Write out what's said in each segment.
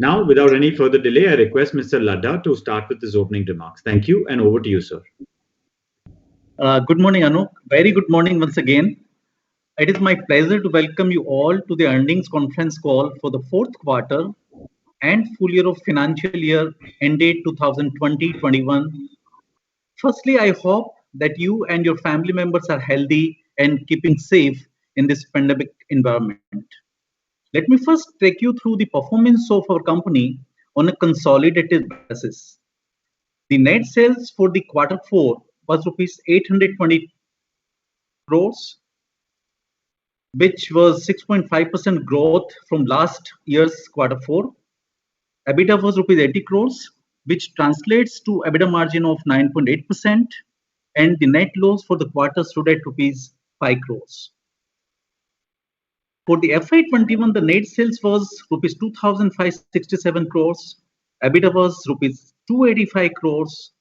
Now, without any further delay, I request Mr. Ladda to start with his opening remarks. Thank you, and over to you, sir. Good morning, Anu. Very good morning once again. It is my pleasure to welcome you all to the earnings conference call for the fourth quarter and full year of financial year ended 2020-21. Firstly, I hope that you and your family members are healthy and keeping safe in this pandemic environment. Let me first take you through the performance of our company on a consolidated basis. The net sales for the quarter 4 was rupees 820 crores, which was 6.5% growth from last year's quarter 4. EBITDA was rupees 80 crores, which translates to EBITDA margin of 9.8%, and the net loss for the quarter stood at rupees 5 crores. For the FY21, the net sales was rupees 2,567 crores, EBITDA was rupees 285 crores,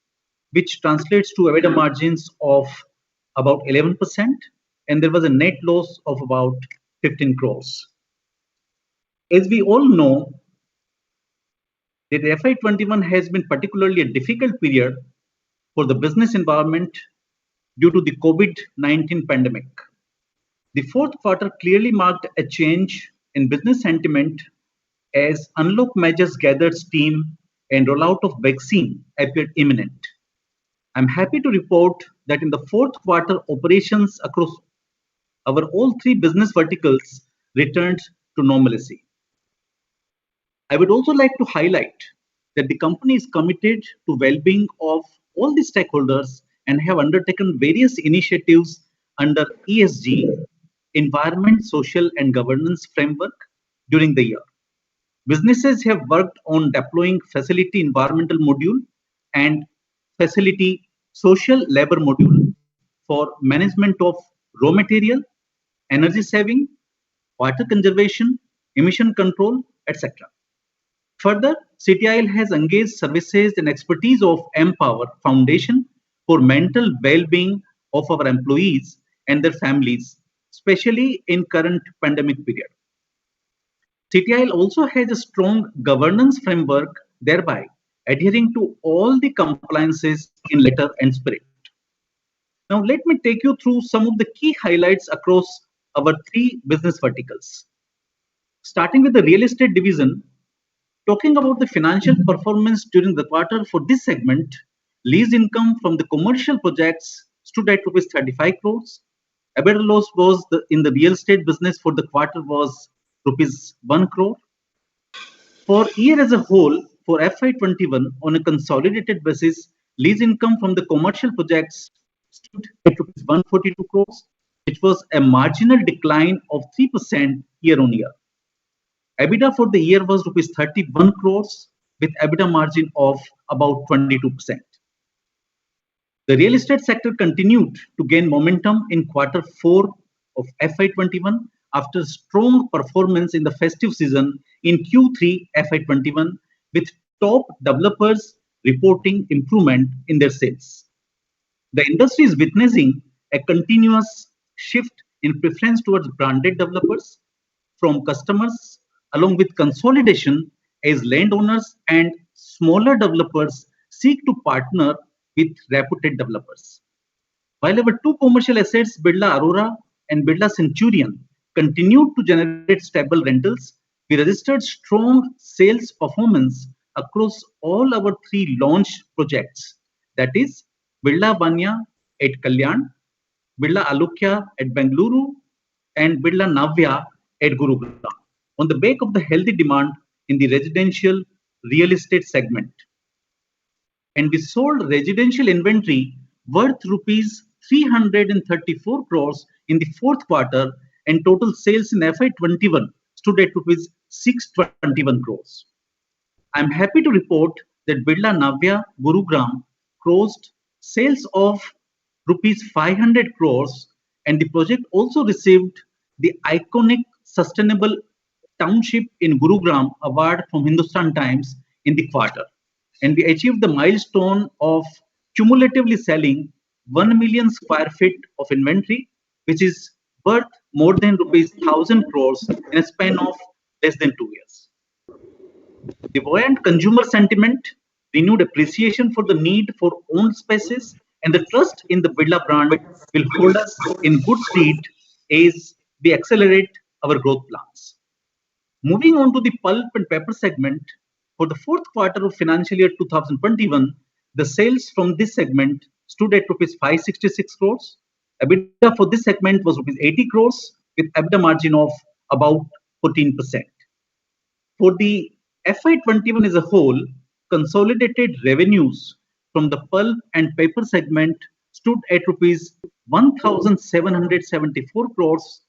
which translates to EBITDA margins of about 11%, and there was a net loss of about 15 crores. As we all know, that FY21 has been particularly a difficult period for the business environment due to the COVID-19 pandemic. The fourth quarter clearly marked a change in business sentiment as unlock measures gathered steam and rollout of vaccine appeared imminent. I'm happy to report that in the fourth quarter, operations across our all three business verticals returned to normalcy. I would also like to highlight that the company is committed to well-being of all the stakeholders and have undertaken various initiatives under ESG, Environment, Social and Governance framework during the year. Businesses have worked on deploying facility environmental module and facility social labor module for management of raw material, energy saving, water conservation, emission control, etc. Further, CTIL has engaged services and expertise of Empower Foundation for mental well-being of our employees and their families, especially in current pandemic period. CTIL also has a strong governance framework, thereby adhering to all the compliances in letter and spirit. Now, let me take you through some of the key highlights across our three business verticals. Starting with the real estate division, talking about the financial performance during the quarter for this segment, lease income from the commercial projects stood at rupees 35 crores. EBITDA loss was in the real estate business for the quarter was rupees 1 crore. For year as a whole, for FY21 on a consolidated basis, lease income from the commercial projects stood at rupees 142 crores, which was a marginal decline of 3% year on year. EBITDA for the year was rupees 31 crores with EBITDA margin of about 22%. The real estate sector continued to gain momentum in quarter 4 of FY21 after strong performance in the festive season in Q3 FY21, with top developers reporting improvement in their sales. The industry is witnessing a continuous shift in preference towards branded developers from customers, along with consolidation as landowners and smaller developers seek to partner with reputed developers. While our two commercial assets, Birla Aurora and Birla Centurion, continued to generate stable rentals, we registered strong sales performance across all our three launch projects, that is Birla Vanya at Kalyan, Birla Alokya at Bengaluru, and Birla Navya at Gurugram, on the back of the healthy demand in the residential real estate segment. And we sold residential inventory worth rupees 334 crores in the fourth quarter, and total sales in FY21 stood at rupees 621 crores. I'm happy to report that Birla Navya Gurugram closed sales of rupees 500 crores, and the project also received the iconic Sustainable Township in Gurugram award from Hindustan Times in the quarter. And we achieved the milestone of cumulatively selling 1 million square feet of inventory, which is worth more than rupees 1,000 crores in a span of less than 2 years. The buoyant consumer sentiment, renewed appreciation for the need for owned spaces, and the trust in the Birla brand will hold us in good stead as we accelerate our growth plans. Moving on to the pulp and paper segment, for the fourth quarter of financial year 2021, the sales from this segment stood at rupees 566 crores. EBITDA for this segment was rupees 80 crores with EBITDA margin of about 14%. For the FY21 as a whole, consolidated revenues from the pulp and paper segment stood at rupees 1,774 crores.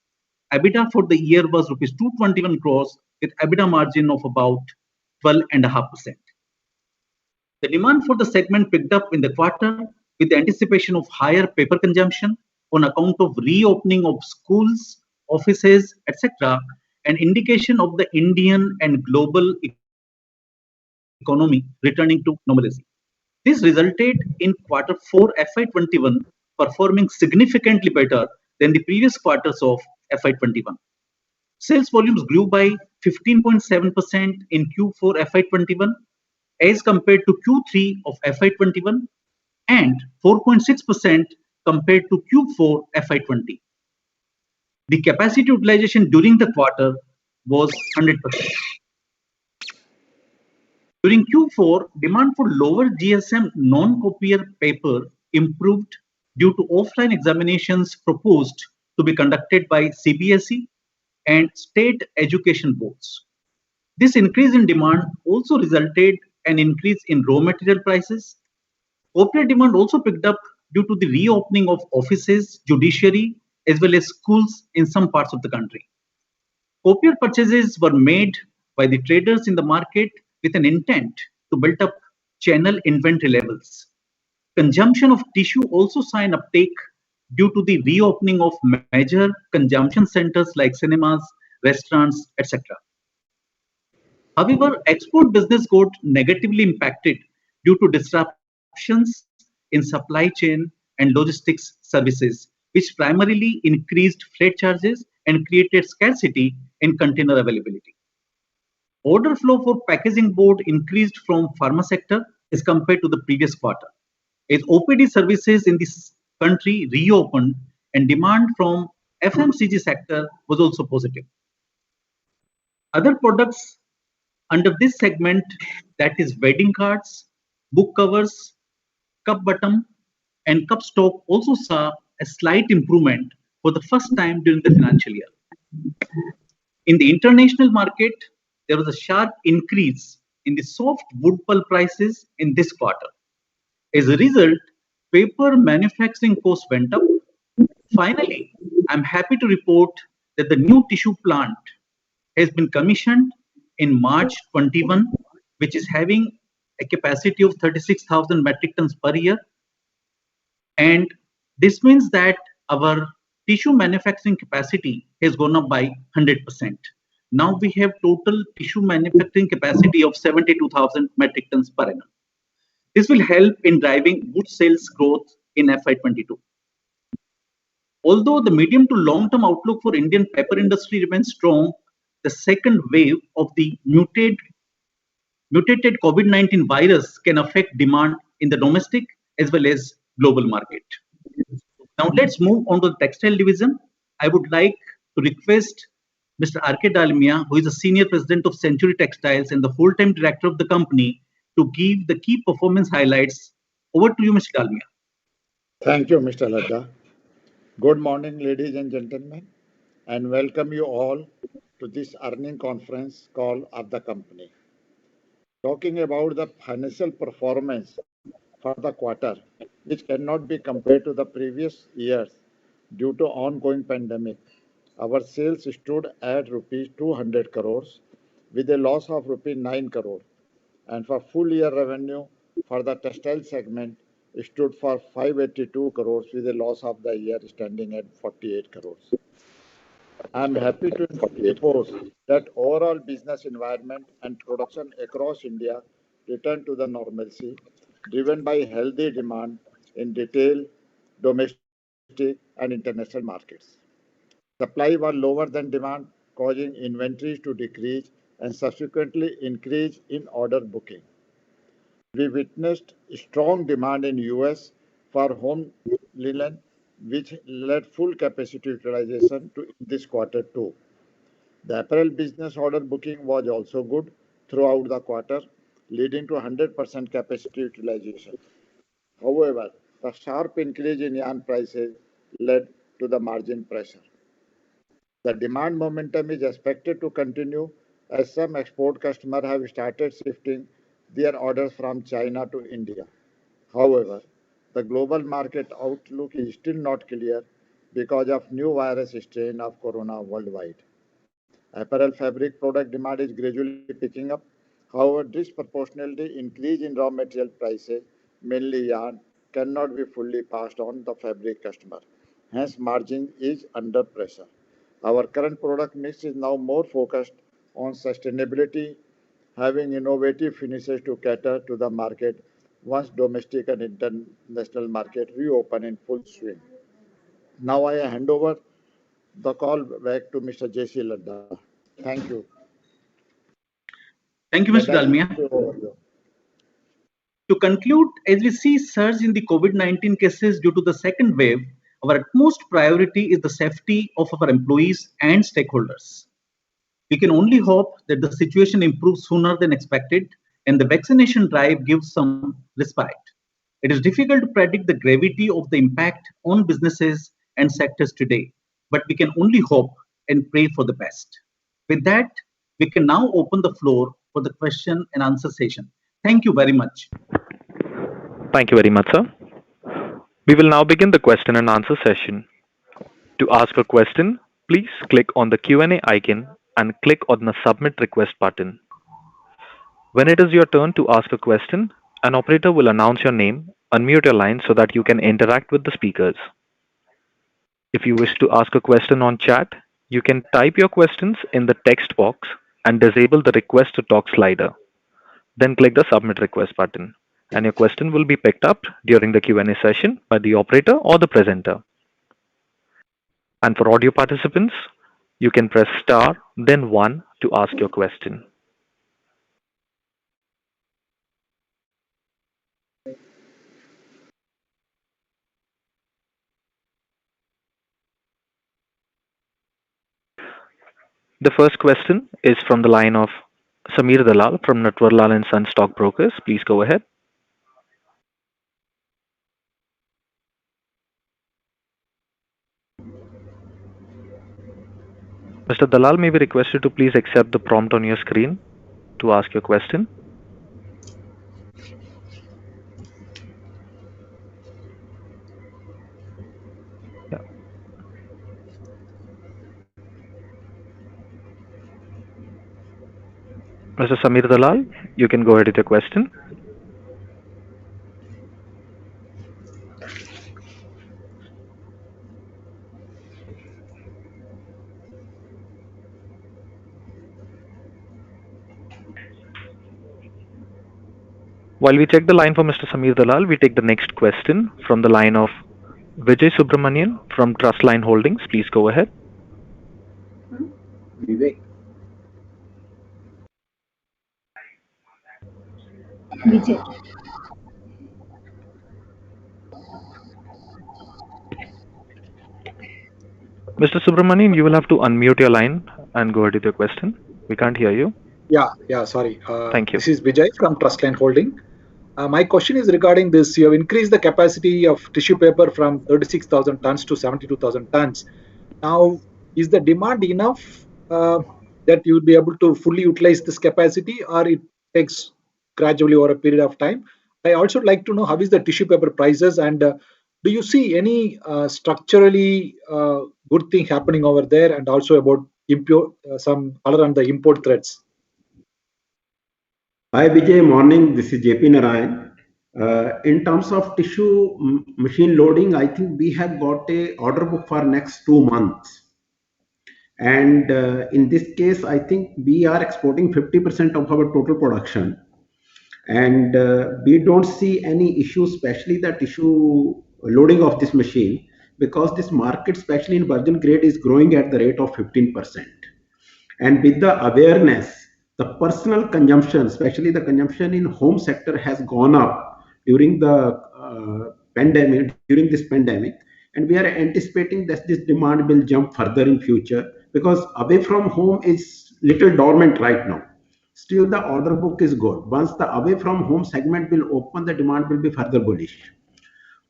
EBITDA for the year was rupees 221 crores with EBITDA margin of about 12.5%. The demand for the segment picked up in the quarter with the anticipation of higher paper consumption on account of reopening of schools, offices, etc., an indication of the Indian and global economy returning to normalcy. This resulted in quarter 4 FY21 performing significantly better than the previous quarters of FY21. Sales volumes grew by 15.7% in Q4 FY21 as compared to Q3 of FY21 and 4.6% compared to Q4 FY20. The capacity utilization during the quarter was 100%. During Q4, demand for lower GSM non-copier paper improved due to offline examinations proposed to be conducted by CBSE and state education boards. This increase in demand also resulted an increase in raw material prices. Copier demand also picked up due to the reopening of offices, judiciary, as well as schools in some parts of the country. Copier purchases were made by the traders in the market with an intent to build up channel inventory levels. Consumption of tissue also saw an uptake due to the reopening of major consumption centers like cinemas, restaurants, etc. However, export business got negatively impacted due to disruptions in supply chain and logistics services, which primarily increased freight charges and created scarcity in container availability. Order flow for packaging board increased from pharma sector as compared to the previous quarter, as OPD services in this country reopened and demand from FMCG sector was also positive. Other products under this segment, that is wedding cards, book covers, cup bottom, and cup stock also saw a slight improvement for the first time during the financial year. In the international market, there was a sharp increase in the soft wood pulp prices in this quarter. As a result, paper manufacturing costs went up. Finally, I'm happy to report that the new tissue plant has been commissioned in March 21, which is having a capacity of 36,000 metric tons per year. And this means that our tissue manufacturing capacity has gone up by 100%. Now we have total tissue manufacturing capacity of 72,000 metric tons per annum. This will help in driving good sales growth in FY22. Although the medium to long-term outlook for Indian paper industry remains strong, the second wave of the mutated COVID-19 virus can affect demand in the domestic as well as global market. Now let's move on to the textile division. I would like to request Mr. R.K. Dalmia, who is the Senior President of Century Textiles and the full-time director of the company, to give the key performance highlights. Over to you, Mr. Dalmia. Thank you, Mr. Ladda. Good morning, ladies and gentlemen, and welcome you all to this earnings conference call of the company. Talking about the financial performance for the quarter, which cannot be compared to the previous years due to ongoing pandemic. Our sales stood at rupees 200 crores with a loss of rupees 9 crore, and for full year revenue for the textile segment stood for 582 crores with a loss of the year standing at 48 crores. I am happy to report that overall business environment and production across India returned to the normalcy, driven by healthy demand in retail, domestic and international markets. Supply was lower than demand, causing inventories to decrease and subsequently increase in order booking. We witnessed strong demand in US for home linen, which led full capacity utilization to this quarter too. The apparel business order booking was also good throughout the quarter, leading to 100% capacity utilization. However, the sharp increase in yarn prices led to the margin pressure. The demand momentum is expected to continue as some export customers have started shifting their orders from China to India. However, the global market outlook is still not clear because of new virus strain of corona worldwide. Apparel fabric product demand is gradually picking up. However, disproportionately increase in raw material prices, mainly yarn, cannot be fully passed on the fabric customer. Hence, margin is under pressure. Our current product mix is now more focused on sustainability, having innovative finishes to cater to the market once domestic and international market reopen in full swing. Now I hand over the call back to Mr. J.C. Ladda. Thank you. Thank you, Mr. Ladda, Dalmia. over to you. To conclude, as we see surge in the COVID-19 cases due to the second wave, our utmost priority is the safety of our employees and stakeholders. We can only hope that the situation improves sooner than expected and the vaccination drive gives some respite. It is difficult to predict the gravity of the impact on businesses and sectors today, but we can only hope and pray for the best. With that, we can now open the floor for the question and answer session. Thank you very much. Thank you very much, sir. We will now begin the question and answer session. To ask a question, please click on the Q&A icon and click on the Submit Request button. When it is your turn to ask a question, an operator will announce your name, unmute your line so that you can interact with the speakers. If you wish to ask a question on chat, you can type your questions in the text box and disable the Request to Talk slider. Then click the Submit Request button, and your question will be picked up during the Q&A session by the operator or the presenter. And for audio participants, you can press star, then 1 to ask your question. The first question is from the line of Samir Dalal from Natwarlal and Sons Stockbrokers. Please go ahead. Mr. Dalal, may we request you to please accept the prompt on your screen to ask your question? Yeah. Mr. Samir Dalal, you can go ahead with your question. While we check the line for Mr. Samir Dalal, we take the next question from the line of Vijay Subramanian from Trustline Holdings. Please go ahead. Vijay. Mr. Subramanian, you will have to unmute your line and go ahead with your question. We can't hear you. Yeah, sorry. Thank you. This is Vijay from Trustline Holding. My question is regarding this. You have increased the capacity of tissue paper from 36,000 tons to 72,000 tons. Now, is the demand enough that you will be able to fully utilize this capacity, or it takes gradually over a period of time? I also like to know how is the tissue paper prices, and do you see any structurally good thing happening over there, and also about some color on the import threats? Hi Vijay, morning. This is JP Narayan. In terms of tissue machine loading, I think we have got a order book for next 2 months. And in this case, I think we are exporting 50% of our total production. And we don't see any issue, especially the tissue loading of this machine, because this market, especially in virgin grade, is growing at the rate of 15%. And with the awareness the personal consumption, especially the consumption in home sector, has gone up during the pandemic, during this pandemic, and we are anticipating that this demand will jump further in future because away from home is little dormant right now. Still, the order book is good. Once the away from home segment will open, the demand will be further bullish.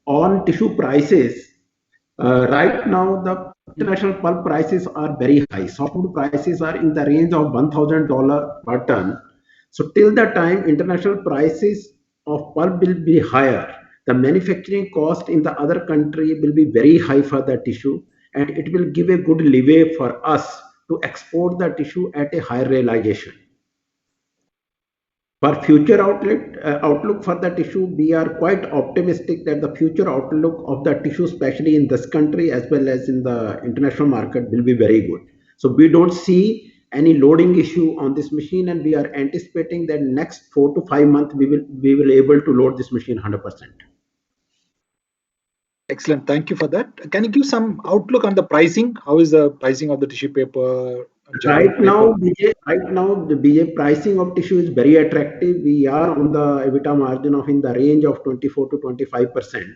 On tissue prices, right now the international pulp prices are very high. Softwood prices are in the range of $1,000 per ton. So till the time international prices of pulp will be higher, the manufacturing cost in the other country will be very high for the tissue, and it will give a good leeway for us to export the tissue at a higher realization. For future outlook for the tissue, we are quite optimistic that the future outlook of the tissue, especially in this country as well as in the international market, will be very good. So we don't see any loading issue on this machine, and we are anticipating that next 4 to 5 months we will able to load this machine 100%. Excellent. Thank you for that. Can you give some outlook on the pricing? How is the pricing of the tissue paper? Right now, the BJ pricing of tissue is very attractive. We are on the EBITDA margin of in the range of 24 to 25%,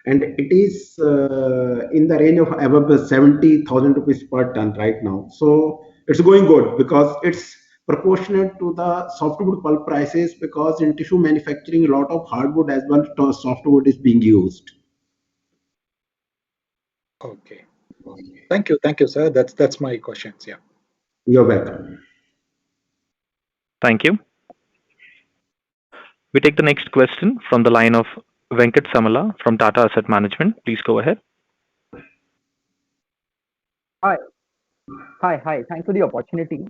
and it is in the range of above 70,000 rupees per ton right now. So it's going good because it's proportionate to the softwood pulp prices, because in tissue manufacturing a lot of hardwood as well as softwood is being used. Okay. Thank you, sir. That's my questions. Yeah. You're welcome. Thank you. We take the next question from the line of Venkat Samala from Tata Asset Management. Please go ahead. Hi. Thanks for the opportunity.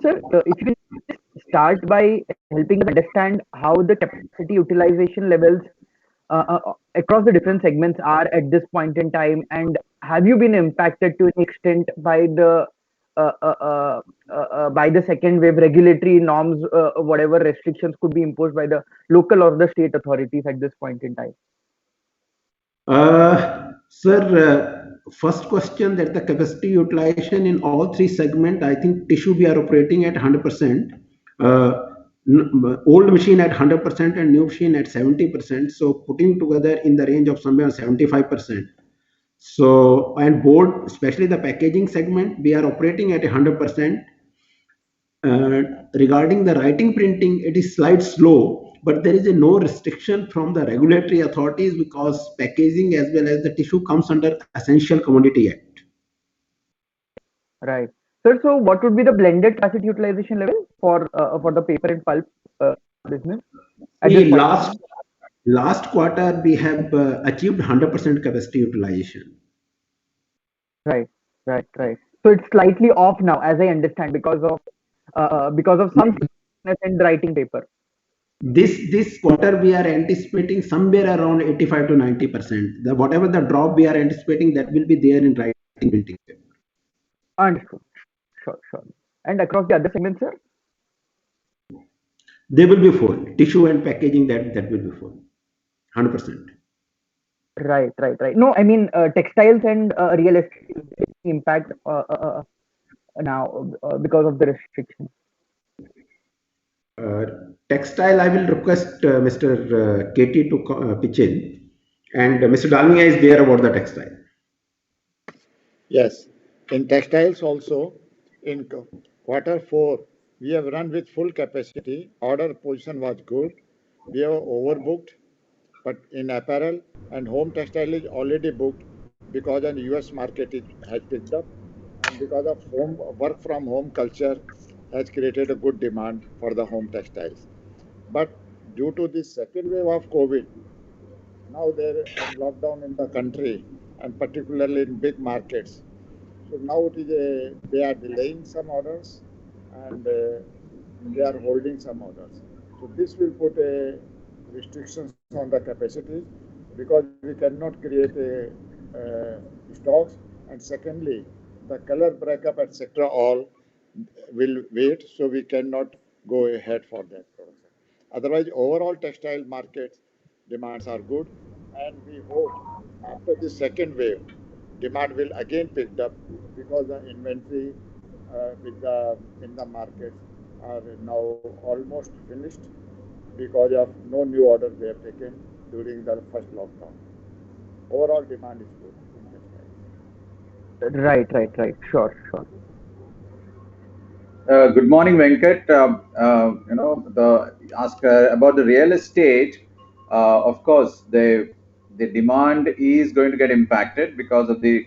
Sir, if you can start by helping us understand how the capacity utilization levels across the different segments are at this point in time, and have you been impacted to an extent by the second wave regulatory norms, whatever restrictions could be imposed by the local or the state authorities at this point in time? Sir, first question, that the capacity utilization in all three segments, I think tissue we are operating at 100%, old machine at 100% and new machine at 70%. So putting together in the range of somewhere 75%. So, and board, especially the packaging segment, we are operating at 100%. Regarding the writing printing, it is slight slow, but there is no restriction from the regulatory authorities because packaging as well as the tissue comes under Essential Commodity Act. Right. Sir, so what would be the blended capacity utilization level for the paper and pulp business? Last quarter, we have achieved 100% capacity utilization. Right. So it's slightly off now, as I understand, because of some and writing paper. This quarter we are anticipating somewhere around 85 to 90%. Whatever the drop we are anticipating, that will be there in writing printing paper. Understood. Sure. And across the other segments, sir? They will be full. Tissue and packaging, that will be full. 100%. Right. No, I mean textiles and real estate impact now because of the restrictions. Textile, I will request Mr. KT to pitch in, and Mr. Dalmia is there about the textile. Yes, in textiles also, in Q4, we have run with full capacity. Order position was good. We have overbooked, but in apparel and home textile is already booked because the US market has picked up, and because of work from home culture has created a good demand for the home textiles. But due to this second wave of COVID, now there is lockdown in the country and particularly in big markets. So now they are delaying some orders and they are holding some orders. So this will put a restrictions on the capacity because we cannot create stocks. And secondly, the color breakup, etc., all will wait, so we cannot go ahead for that production. Otherwise, overall textile market demands are good, and we hope after the second wave, demand will again pick up because the inventory in the market are now almost finished because of no new orders they have taken during the first lockdown. Overall demand is good in textiles. Right. Sure. Good morning, Venkat. Ask about the real estate. Of course, the demand is going to get impacted because of the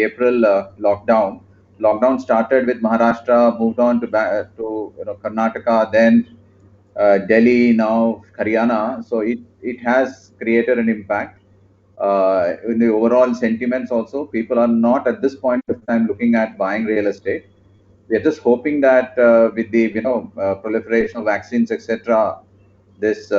April lockdown. Lockdown started with Maharashtra, moved on to Karnataka, then Delhi, now Haryana. So it has created an impact in the overall sentiments. Also, people are not at this point of time looking at buying real estate. We are just hoping that with the proliferation of vaccines, etc., this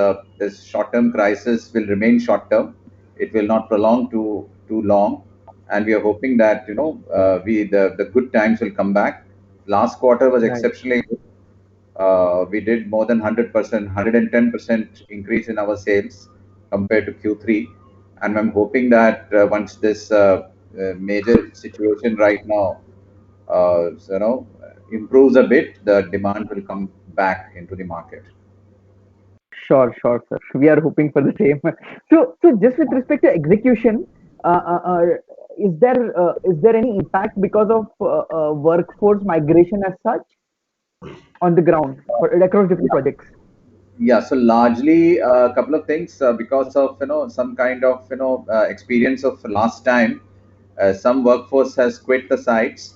short-term crisis will remain short-term. It will not prolong too long, and we are hoping that the good times will come back. Last quarter was Right. exceptionally good. We did more than 100%, 110% increase in our sales compared to Q3, and I'm hoping that once this major situation right now improves a bit, the demand will come back into the market. Sure, sir. We are hoping for the same. So just with respect to execution, is there any impact because of workforce migration as such on the ground across different projects? Yeah, so largely a couple of things because of some kind of experience of last time. Some workforce has quit the sites.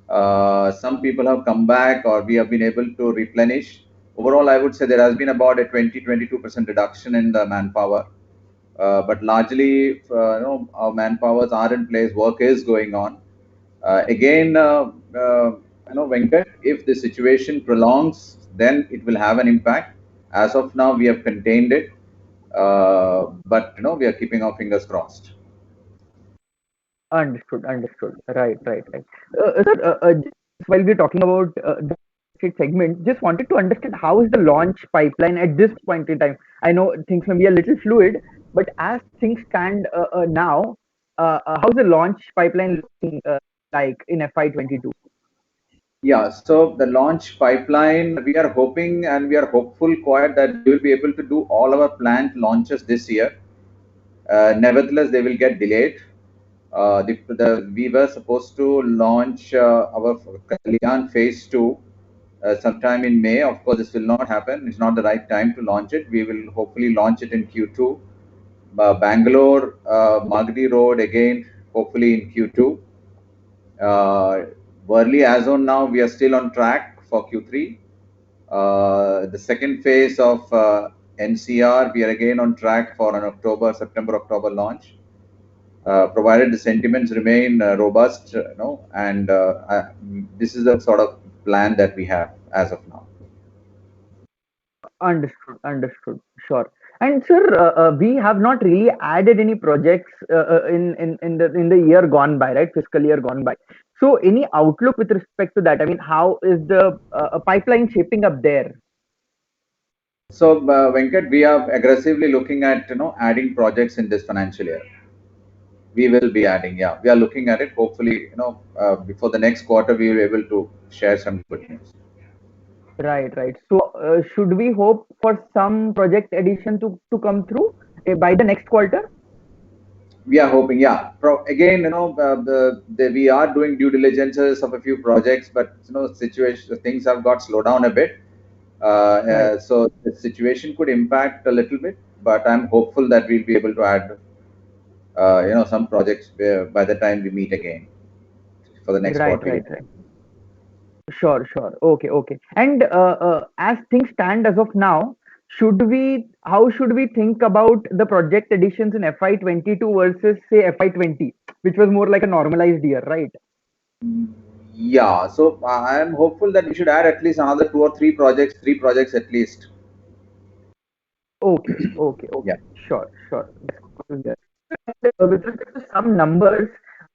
Some people have come back, or we have been able to replenish. Overall, I would say there has been about a 22% reduction in the manpower. But largely, our manpowers are in place. Work is going on. Again, Venkat, if the situation prolongs, then it will have an impact. As of now, we have contained it, but we are keeping our fingers crossed. Understood. Right. Sir, while we're talking about the estate segment, just wanted to understand how is the launch pipeline at this point in time. I know things may be a little fluid, but as things stand now, how's the launch pipeline looking like in FY22? Yeah, so the launch pipeline, we are hoping and we are hopeful quite that we will be able to do all our planned launches this year. Nevertheless, they will get delayed. We were supposed to launch our Kalyan Phase 2 sometime in May. Of course, this will not happen. It's not the right time to launch it. We will hopefully launch it in Q2. Bangalore, Magadi Road, again, hopefully in Q2. Worli, as on now, we are still on track for Q3. The second phase of NCR, we are again on track for an September-October launch. Provided the sentiments remain robust, and this is the sort of plan that we have as of now. Understood. Sure. And sir, we have not really added any projects in the year gone by, right? Fiscal year gone by. So any outlook with respect to that? I mean, how is the pipeline shaping up there? So Venkat, we are aggressively looking at adding projects in this financial year. We will be adding, yeah. We are looking at it. Hopefully, before the next quarter, we will be able to share some good news. Right. So should we hope for some project addition to come through by the next quarter? We are hoping, yeah. Again, we are doing due diligences of a few projects, but things have got slowed down a bit. Right. So the situation could impact a little bit, but I'm hopeful that we'll be able to add some projects by the time we meet again for the next quarter. Right. Sure. Okay. And as things stand as of now, how should we think about the project additions in FY22 versus say FY20, which was more like a normalized year, right? Yeah, so I am hopeful that we should add at least another 2 or 3 projects, 3 projects at least. Okay. Yeah. Sure. With respect to some numbers,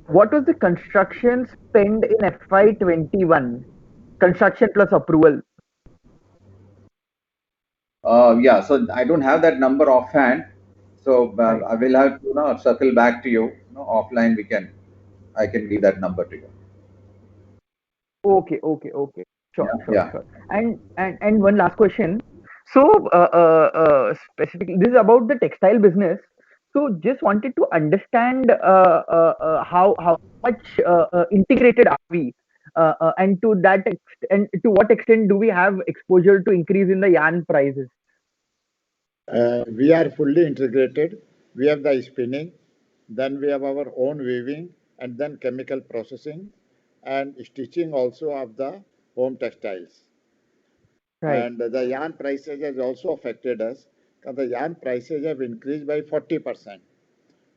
what was the construction spend in FY21? Construction plus approval. Yeah, so I don't have that number offhand. So I will have to circle back to you. Offline, I can give that number to you. Okay. Sure, Yeah. sure. And one last question. So, specifically, this is about the textile business. So, just wanted to understand how much integrated are we, and to that and to what extent do we have exposure to increase in the yarn prices? We are fully integrated. We have the spinning, then we have our own weaving, and then chemical processing and stitching also of the home textiles. Right, And the yarn prices has also affected us because the yarn prices have increased by 40%.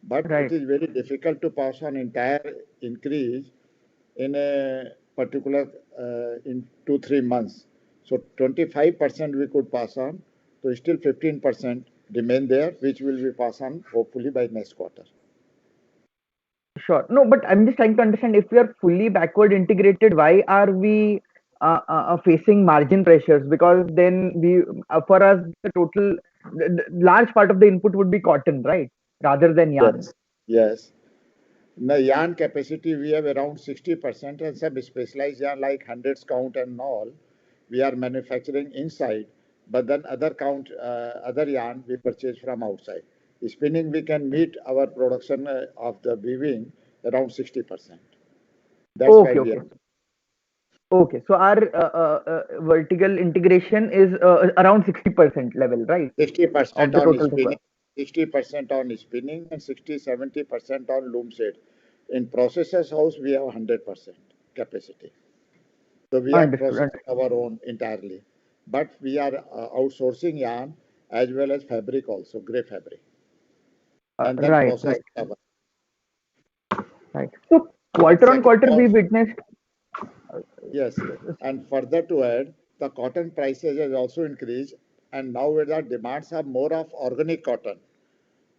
But it right. is very difficult to pass on entire increase in a particular in 2 3 months. So 25% we could pass on, so still 15% remain there, which will be passed on hopefully by next quarter. Sure. No, but I'm just trying to understand if we are fully backward integrated, why are we facing margin pressures? Because then for us, the large part of the input would be cotton, right? Rather than yarn. Yes. Yes. In the yarn capacity, we have around 60%, and some specialized yarn like hundreds count and all, we are manufacturing inside, but then other yarn we purchase from outside. Spinning, we can meet our production of the weaving around 60%. That's why Okay, we okay. are Okay. So our vertical integration is around 60% level, right? 60% Of the on total spinning, requirement. 60% on spinning, and 60 70% on loom set. In processors house, we have 100% capacity. So we are Understood. processing our own entirely, but we are outsourcing yarn as well as fabric also, gray fabric, and then Right, process right, our. right. So And quarter on second quarter, we also, witnessed. yes, and further to add, the cotton prices has also increased, and now the demands are more of organic cotton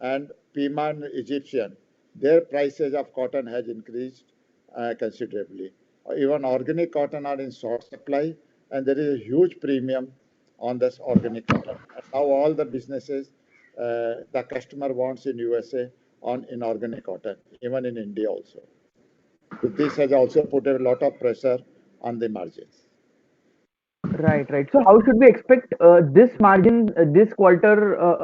and Pima and Egyptian. Their prices of cotton has increased considerably. Even organic cotton are in short supply, and there is a huge premium on this organic cotton. And now all the businesses, the customer wants in USA on inorganic cotton, even in India also. So this has also put a lot of pressure on the margins. Right, right. So how should we expect this margin, this quarter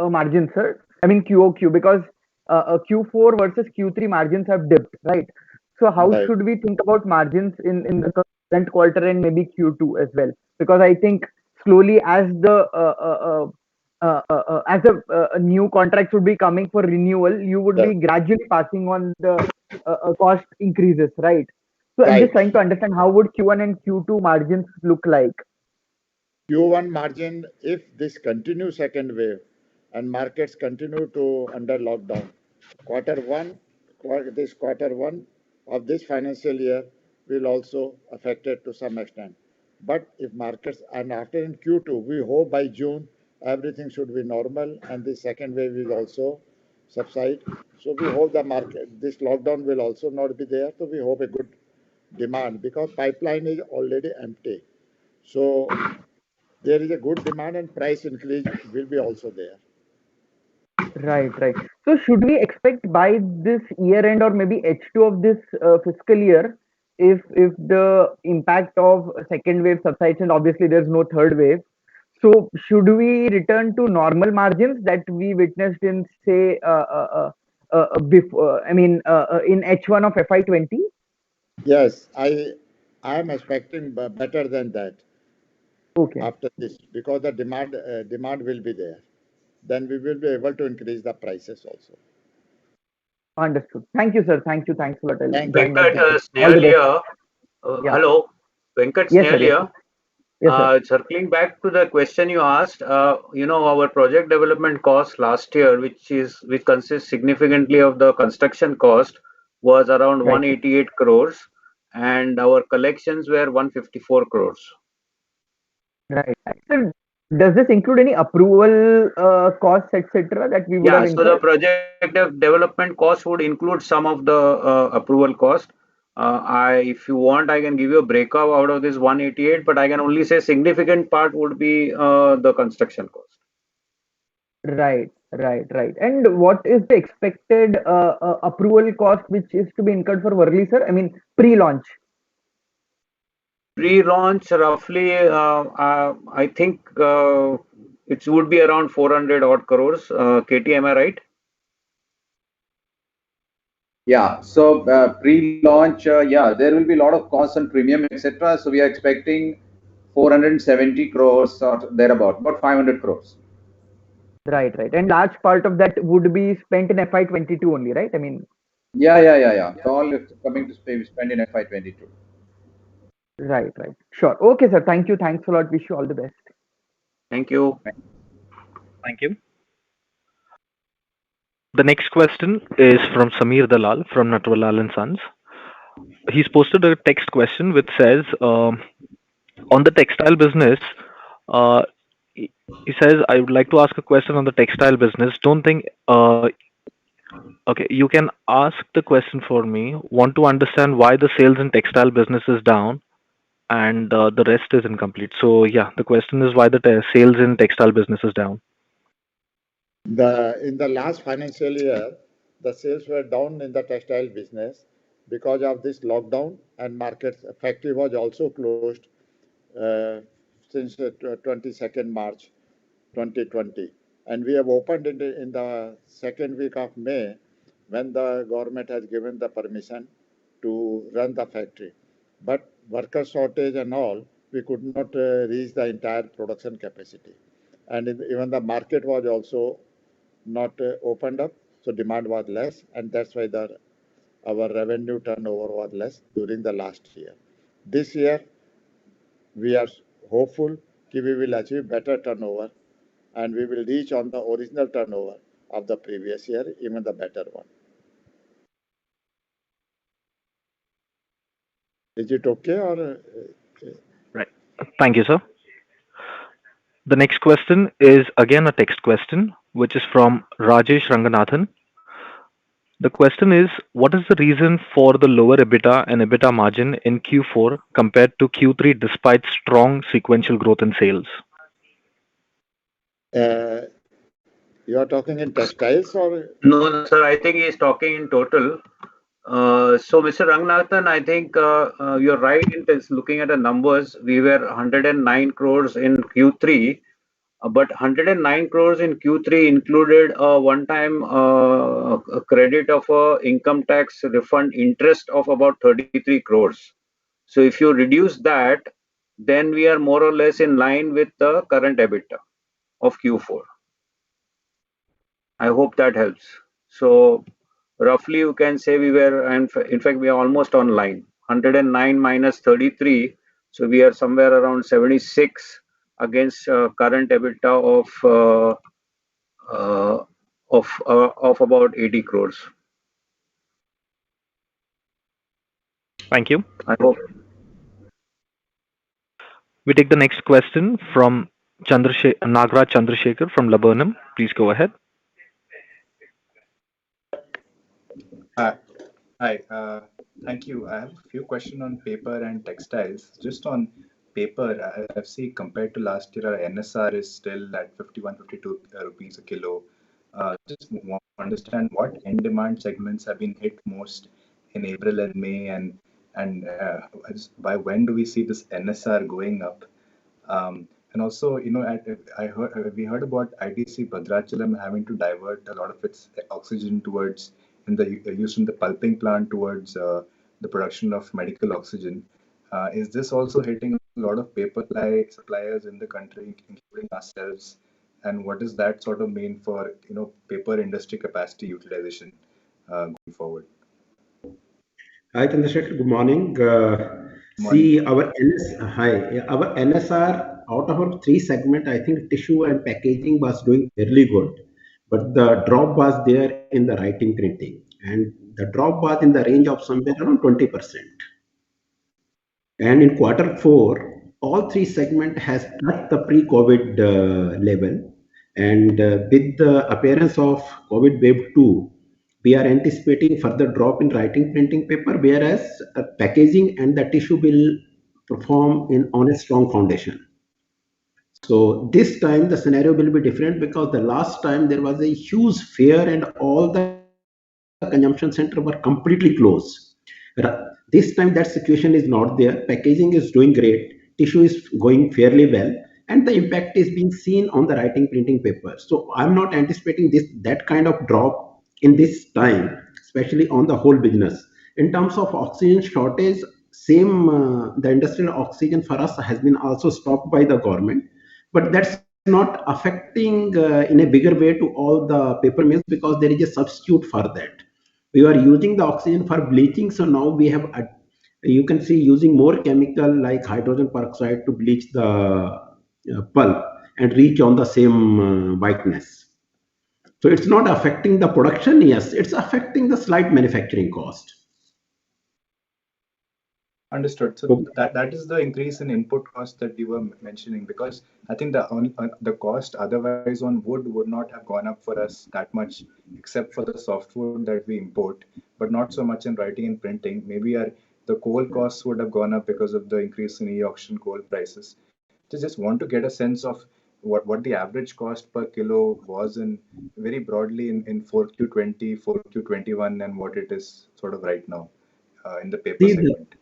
margin, sir? I mean QOQ, because Q4 versus Q3 margins have dipped, right? So how Right. should we think about margins in the current quarter and maybe Q2 as well? Because I think slowly as a new contract would be coming for renewal, you would be Yes. gradually passing on the cost increases, right? So I'm just Right. trying to understand how would Q1 and Q2 margins look like? Q1 margin, if this continues second wave and markets continue to under lockdown, quarter one, this quarter one of this financial year will also affected to some extent. But if markets and after in Q2, we hope by June everything should be normal and the second wave will also subside. So we hope the market, this lockdown will also not be there. So we hope a good demand because pipeline is already empty. So there is a good demand and price increase will be also there. Right, right. So should we expect by this year end or maybe H2 of this fiscal year, if the impact of second wave subsides and obviously there's no third wave, so should we return to normal margins that we witnessed in say before? I mean in H1 of FY20? Yes, I am expecting better than that Okay, after this because the demand will be there. Then we will be able to increase the prices also. understood. Thank you, sir. Thank you. Thanks a lot. I'll Thank join you. back Venkat with you. All Snail the best. here. Yeah. Hello, Venkat Yes, sir. Snail Yes, here. sir. Yes, sir. Circling back to the question you asked, our project development cost last year, which consists significantly of the construction cost, was around Right. 188 crores, and our collections were 154 crores. Right. Sir, does this include any approval costs, etc., that we would have Yeah, so the incurred? project development cost would include some of the approval cost. If you want, I can give you a breakup out of this 188, but I can only say significant part would be the construction cost. Right, right, right. And what is the expected approval cost which is to be incurred for Worli, sir? I mean, pre-launch. Pre-launch roughly, I think it would be around 400 odd crores. KT, am I right? Yeah. So pre-launch, yeah, there will be a lot of costs and premium, etc. So we are expecting 470 crores or thereabout, about 500 crores. Right, right. And large part of that would be spent in FY22 only, right? I mean, Yeah. So all is coming to spend in FY22. right, right. Sure. Okay, sir. Thank you. Thanks a lot. Wish you all the best. Thank you. Thank you. The next question is from Samir Dalal from Natwarlal and Sons. He's posted a text question which says, on the textile business, uh, he says, I would like to ask a question on the textile business. Don't think, okay, you can ask the question for me. Want to understand why the sales in textile business is down and the rest is incomplete. So, yeah, the question is why the sales in textile business is down. In the last financial year, the sales were down in the textile business because of this lockdown, and market factory was also closed since 22nd March 2020. And we have opened it in the second week of May when the government has given the permission to run the factory. But worker shortage and all, we could not reach the entire production capacity. And even the market was also not opened up, so demand was less, and that's why our revenue turnover was less during the last year. This year, we are hopeful that we will achieve better turnover, and we will reach on the original turnover of the previous year, even the better one. Is it okay or? Right. Thank you, sir. The next question is again a text question, which is from Rajesh Ranganathan. The question is, what is the reason for the lower EBITDA and EBITDA margin in Q4 compared to Q3 despite strong sequential growth in sales? You are talking in textiles or? No, sir, I think he's talking in total. So, Mr. Ranganathan, I think you're right in looking at the numbers. We were 109 crores in Q3, but 109 crores in Q3 included a one-time credit of income tax refund interest of about 33 crores. So, if you reduce that, then we are more or less in line with the current EBITDA of Q4. I hope that helps. So, roughly you can say we were, and in fact, we are almost on line. 109 minus 33, so we are somewhere around 76 against current EBITDA of about 80 crores. Thank you. I hope. We take the next question from Nagraj Chandrasekhar from Laburnum. Please go ahead. Hi. Thank you. I have a few questions on paper and textiles. Just on paper, I've seen compared to last year, our NSR is still at 51, 52 rupees a kilo. Just want to understand what end demand segments have been hit most in April and May, and by when do we see this NSR going up? And also, we heard about ITC Bhadrachalam having to divert a lot of its oxygen towards used in the pulping plant towards the production of medical oxygen. Is this also hitting a lot of paper suppliers in the country, including ourselves? And what does that sort of mean for paper industry capacity utilization going forward? Hi, Chandrasekhar. Good morning. Our NSR out of our three segment, I think tissue and packaging was doing fairly good, but the drop was there in the writing printing, and the drop was in the range of somewhere around 20%. And in Q4, all three segment has touched the pre-COVID level, and with the appearance of COVID wave 2, we are anticipating further drop in writing printing paper, whereas packaging and the tissue will perform on a strong foundation. So this time the scenario will be different because the last time there was a huge fear and all the consumption center were completely closed. This time that situation is not there. Packaging is doing great. Tissue is going fairly well, and the impact is being seen on the writing printing paper. So I'm not anticipating that kind of drop in this time, especially on the whole business. In terms of oxygen shortage, same the industrial oxygen for us has been also stopped by the government, but that's not affecting in a bigger way to all the paper mills because there is a substitute for that. We are using the oxygen for bleaching, so now we have you can see using more chemical like hydrogen peroxide to bleach the pulp and reach on the same whiteness. So it's not affecting the production. Yes, it's affecting the slight manufacturing cost. Understood. So that is the increase in input cost that you were mentioning, because I think the cost otherwise on wood would not have gone up for us that much, except for the softwood that we import, but not so much in writing and printing. Maybe the coal costs would have gone up because of the increase in e-auction coal prices. Just want to get a sense of what the average cost per kilo was in very broadly in 4Q20, 4Q21, and what it is sort of right now in the paper See, segment.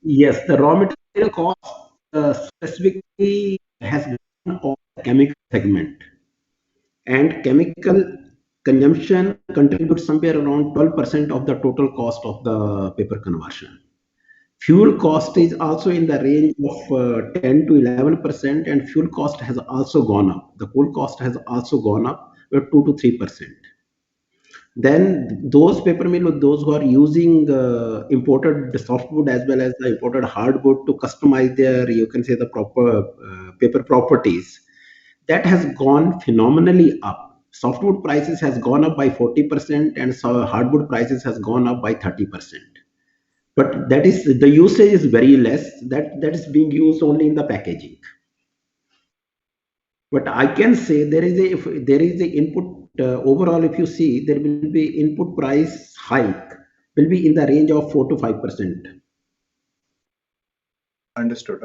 yes, the raw material cost specifically has gone on the chemical segment, and chemical consumption contributes somewhere around 12% of the total cost of the paper conversion. Fuel cost is also in the range of 10 to 11%, and fuel cost has also gone up. The coal cost has also gone up 2 to 3%. Then those paper mill, those who are using imported softwood as well as the imported hardwood to customize their, you can say, the proper paper properties, that has gone phenomenally up. Softwood prices has gone up by 40%, and so hardwood prices has gone up by 30%. But that is the usage is very less. That is being used only in the packaging. But I can say there is a input overall. If you see, there will be input price hike will be in the range of 4 to 5%. Understood.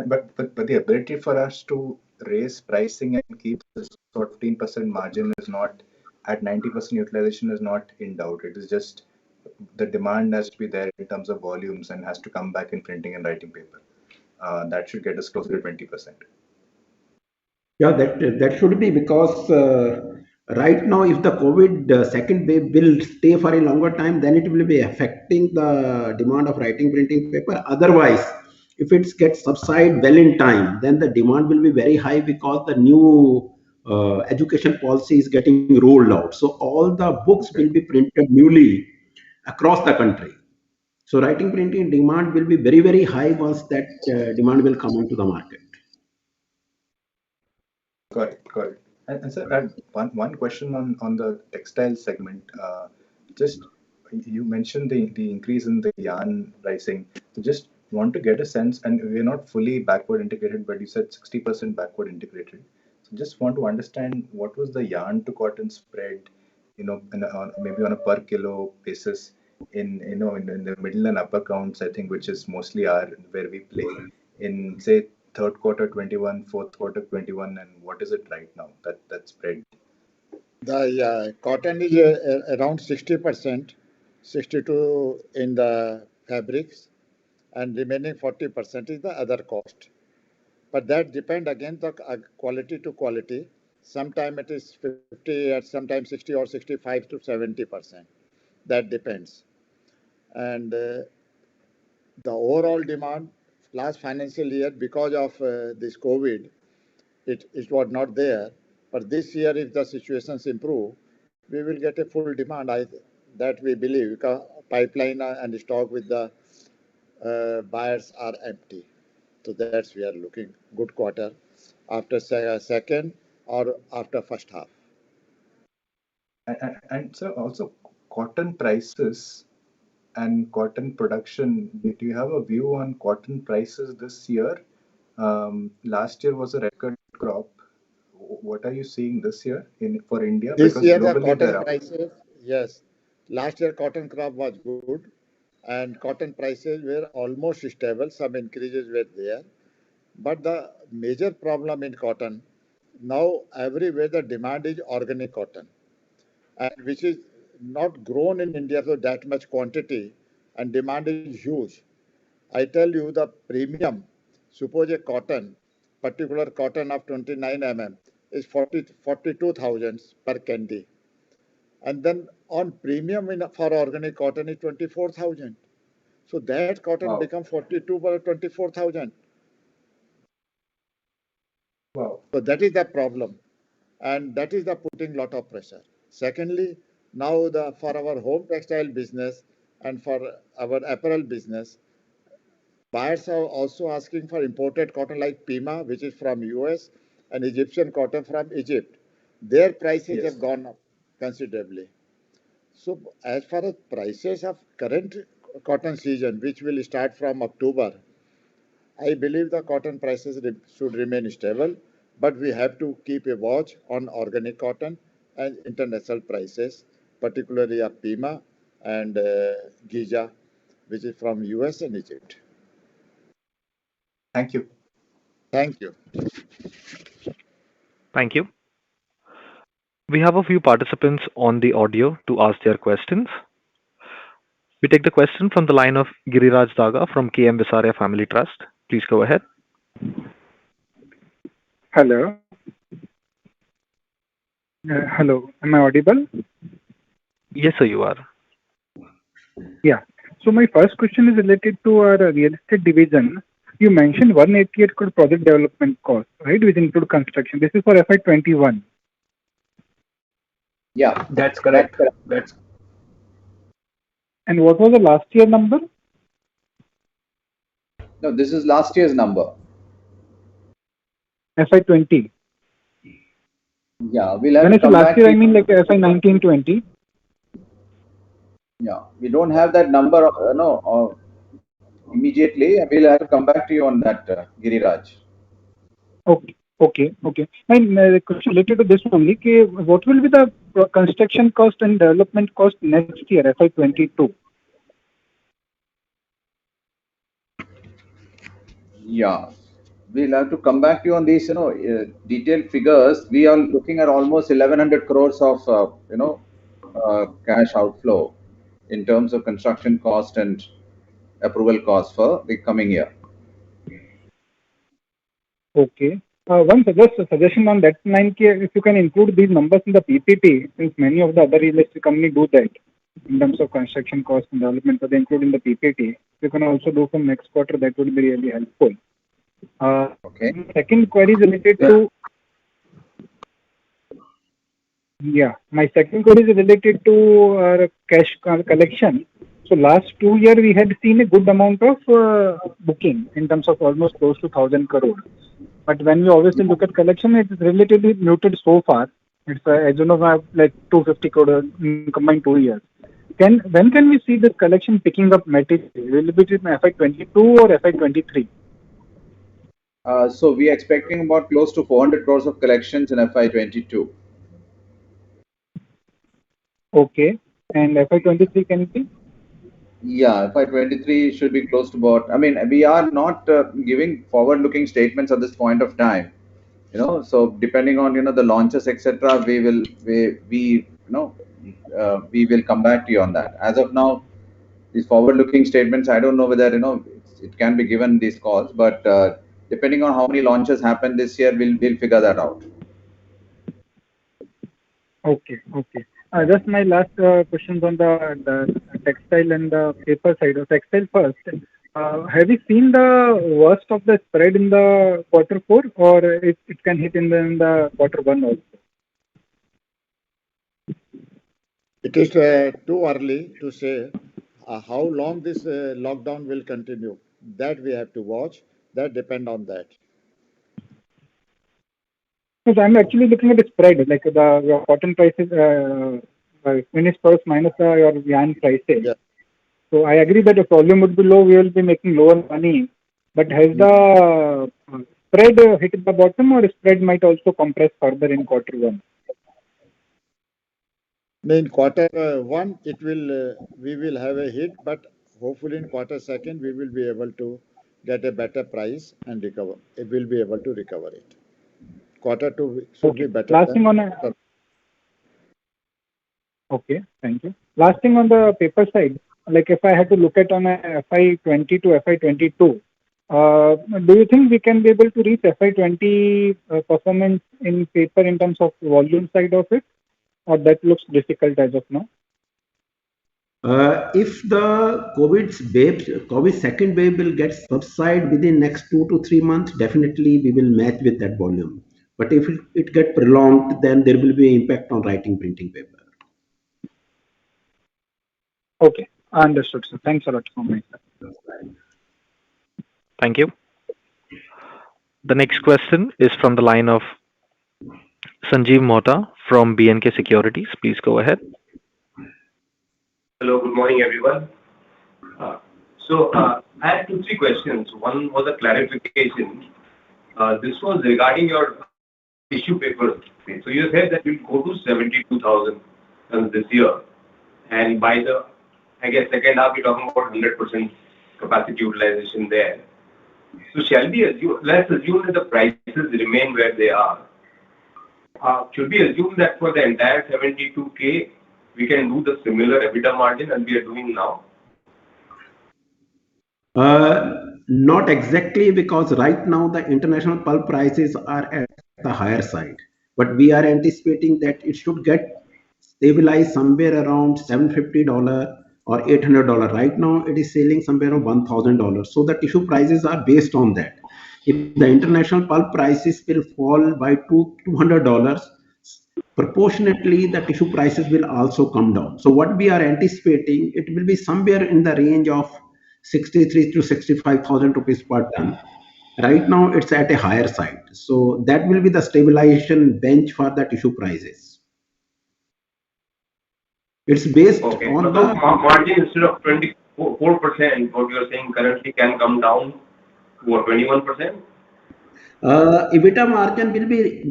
But the ability for us to raise pricing and keep this sort of 15% margin is not at 90% utilization is not in doubt. It is just the demand has to be there in terms of volumes and has to come back in printing and writing paper. That should get us closer to 20%. Yeah, that should be because right now, if the COVID second wave will stay for a longer time, then it will be affecting the demand of writing printing paper. Otherwise, if it gets subside well in time, then the demand will be very high because the new education policy is getting rolled out. So all the books will be printed newly across the country. So writing printing demand will be very, very high once that demand will come into the market. Got it. And sir, I had one question on the textile segment. Just you mentioned the increase in the yarn pricing. So just want to get a sense, and we're not fully backward integrated, but you said 60% backward integrated. So just want to understand what was the yarn to cotton spread, maybe on a per kilo basis in the middle and upper counts, I think, which is mostly where we play in, say, third quarter 21, fourth quarter 21, and what is it right now that spread? The cotton is around 60%, 62 in the fabrics, and remaining 40% is the other cost. But that depend again the quality to quality. Sometimes it is 50, at sometimes 60 or 65 to 70%. That depends. And the overall demand last financial year, because of this COVID, it was not there. But this year, if the situations improve, we will get a full demand. That we believe, because pipeline and stock with the buyers are empty. So that's we are looking good quarter after second or after first half. And so also cotton prices and cotton production. Do you have a view on cotton prices this year? Last year was a record crop. What are you seeing this year for India? This Because year the globally cotton they're up. prices, yes. Last year cotton crop was good, and cotton prices were almost stable. Some increases were there, but the major problem in cotton now everywhere the demand is organic cotton, and which is not grown in India to that much quantity, and demand is huge. I tell you the premium, suppose a cotton, particular cotton of 29 is 42,000 per candy. And then on premium for organic cotton is 24,000. So that cotton Wow. becomes 42 by 24,000. Wow. So that is the problem. And that is the putting lot of pressure. Secondly, now for our home textile business and for our apparel business, buyers are also asking for imported cotton like Pima, which is from US, and Egyptian cotton from Egypt. Their prices Yes. have gone up considerably. So as far as prices of current cotton season, which will start from October, I believe the cotton prices should remain stable, but we have to keep a watch on organic cotton and international prices, particularly of Pima and Giza, which is from US and Egypt. Thank you. Thank you. Thank you. We have a few participants on the audio to ask their questions. We take the question from the line of Giriraj Daga from KM Visaria Family Trust. Please go ahead. Hello. Hello. Am I audible? Yes, sir, you are. Yeah. So my first question is related to our real estate division. You mentioned 188 crore project development cost, right, which include construction. This is for FY21. Yeah, That's correct. That's And what was the last year number? no, this is last year's number. FY20. Yeah, we'll have When to I say come last back year, to I you. mean like FY19-20. Yeah, we don't have that number, immediately. We'll have to come back to you on that, Giriraj. Okay. And the question related to this only, what will be the construction cost and development cost next year, FY22? Yeah, we'll have to come back to you on these, detailed figures. We are looking at almost 1,100 crores of, cash outflow in terms of construction cost and approval cost for the coming year. Okay. One suggestion on that line, if you can include these numbers in the PPT, since many of the other real estate companies do that in terms of construction cost and development, but they include in the PPT. You can also do from next quarter, that would be really helpful. Okay. Second query is related to my second query is related to cash collection. So last 2 years we had seen a good amount of booking in terms of almost close to 1,000 crore. But when we obviously look at collection, it is relatively muted so far. It's as you know, like 250 crore in combined 2 years. When can we see this collection picking up materially? Will it be in FY22 or FY23? So we are expecting about close to 400 crores of collections in FY22. Okay. And FY23 can it be? Yeah, FY23 should be close to about. I mean, we are not giving forward-looking statements at this point of time. So depending on the launches, etc., we will come back to you on that. As of now, these forward-looking statements, I don't know whether it can be given these calls, but depending on how many launches happen this year, we'll figure that out. Okay. Just my last questions on the textile and the paper side. Of textile first. Have you seen the worst of the spread in the Q4, or it can hit in the Q1 also? It is too early to say how long this lockdown will continue. That we have to watch. That depend on that. So I'm actually looking at the spread, like your cotton prices, finished products minus your yarn prices. Yeah. So I agree that the volume would be low, we will be making lower money. But has the spread hit the bottom, or spread might also compress further in Q1? In Q1, we will have a hit, but hopefully in Q2 we will be able to get a better price and recover. It will be able to recover it. Q2 should be better. Last thing on Okay, thank you. Last thing on the paper side, like if I had to look at on a FY20 to FY22, do you think we can be able to reach FY20 performance in paper in terms of volume side of it, or that looks difficult as of now? If the COVID second wave will get subside within next 2 to 3 months, definitely we will match with that volume. But if it get prolonged, then there will be impact on writing printing paper. Okay, understood, sir. Thanks a lot for my side. Thank you. The next question is from the line of Sanjeev Mota from BNK Securities. Please go ahead. Hello, good morning, everyone. I had 2-3 questions. One was a clarification. This was regarding your tissue paper. So you said that you'll go to 72,000 tons this year, and by the, I guess, second half, you're talking about 100% capacity utilization there. So shall we assume, let's assume that the prices remain where they are. Should we assume that for the entire 72K, we can do the similar EBITDA margin as we are doing now? Not exactly, because right now the international pulp prices are at the higher side. But we are anticipating that it should get stabilized somewhere around $750 or $800. Right now it is selling somewhere around $1,000. So the tissue prices are based on that. If the international pulp prices will fall by $200, proportionately the tissue prices will also come down. So what we are anticipating, it will be somewhere in the range of 63 to 65,000 rupees per ton. Right now it's at a higher side. So that will be the stabilization bench for the tissue prices. It's based on so the margin instead of 24%, what you are saying currently can come down to 21%? EBITDA margin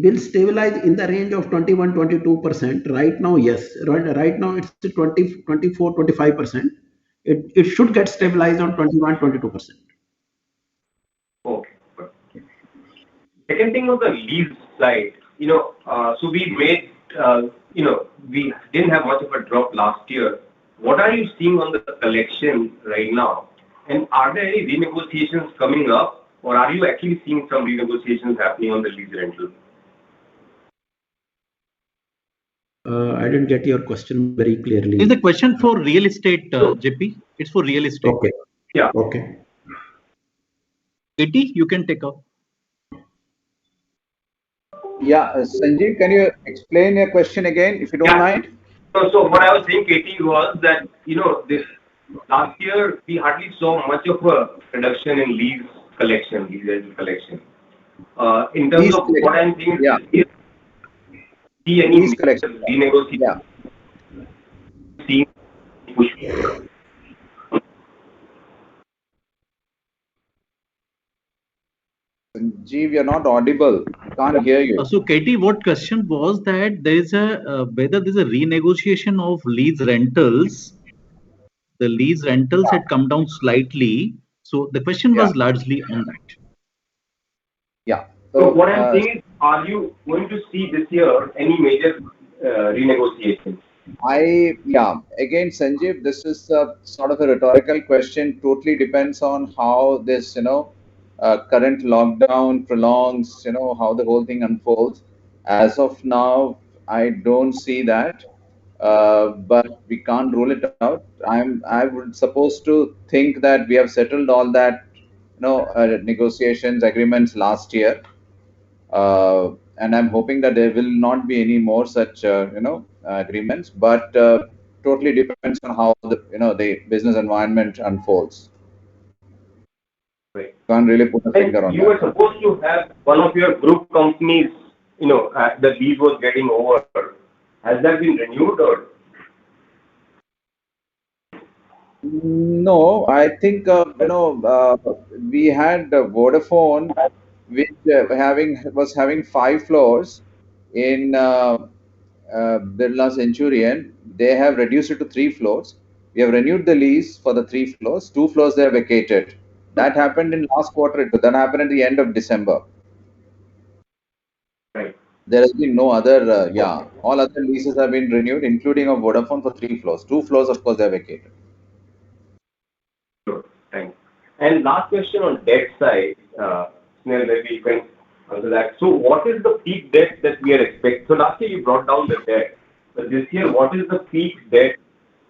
will stabilize in the range of 21-22%. Right now, yes. Right now it's 24-25%. It should get stabilized on 21-22%. Okay. Second thing on the leaves side, so we made, we didn't have much of a drop last year. What are you seeing on the collection right now? And are there any renegotiations coming up, or are you actually seeing some renegotiations happening on the lease rental? I didn't get your question very clearly. Is the question for real estate, JP? It's for real estate. Okay. Yeah. Okay. KT, you can take up. Yeah, Sanjeev, can you explain your question again, if you don't mind? So what I was saying, KT, was that, this last year, we hardly saw much of a reduction in lease rental collection. In terms of what I'm saying, see any renegotiation? Yeah. See push. Sanjeev, you're not audible. Can't hear you. So KT, what question was that there is whether there's a renegotiation of lease rentals. The lease rentals had come down slightly. So the question was largely on that. Yeah. So what I'm saying is, are you going to see this year any major renegotiation? Again, Sanjeev, this is sort of a rhetorical question. Totally depends on how this, current lockdown prolongs, how the whole thing unfolds. As of now, I don't see that, but we can't rule it out. I would suppose to think that we have settled all that, negotiations, agreements last year, and I'm hoping that there will not be any more such, agreements. But totally depends on how the business environment unfolds. Right. Can't really put a finger on that. You were supposed to have one of your group companies, the lease was getting over. Has that been renewed or? No, I think we had Vodafone, which was having 5 floors in Birla Centurion. They have reduced it to 3 floors. We have renewed the lease for the 3 floors. 2 floors they have vacated. That happened in last quarter. That happened at the end of December. Right. There has been no other, all other leases have been renewed, including of Vodafone for 3 floors. 2 floors, of course, they are vacated. Sure. Thanks. And last question on debt side, Snell, maybe you can answer that. So what is the peak debt that we are expecting? So last year you brought down the debt, but this year, what is the peak debt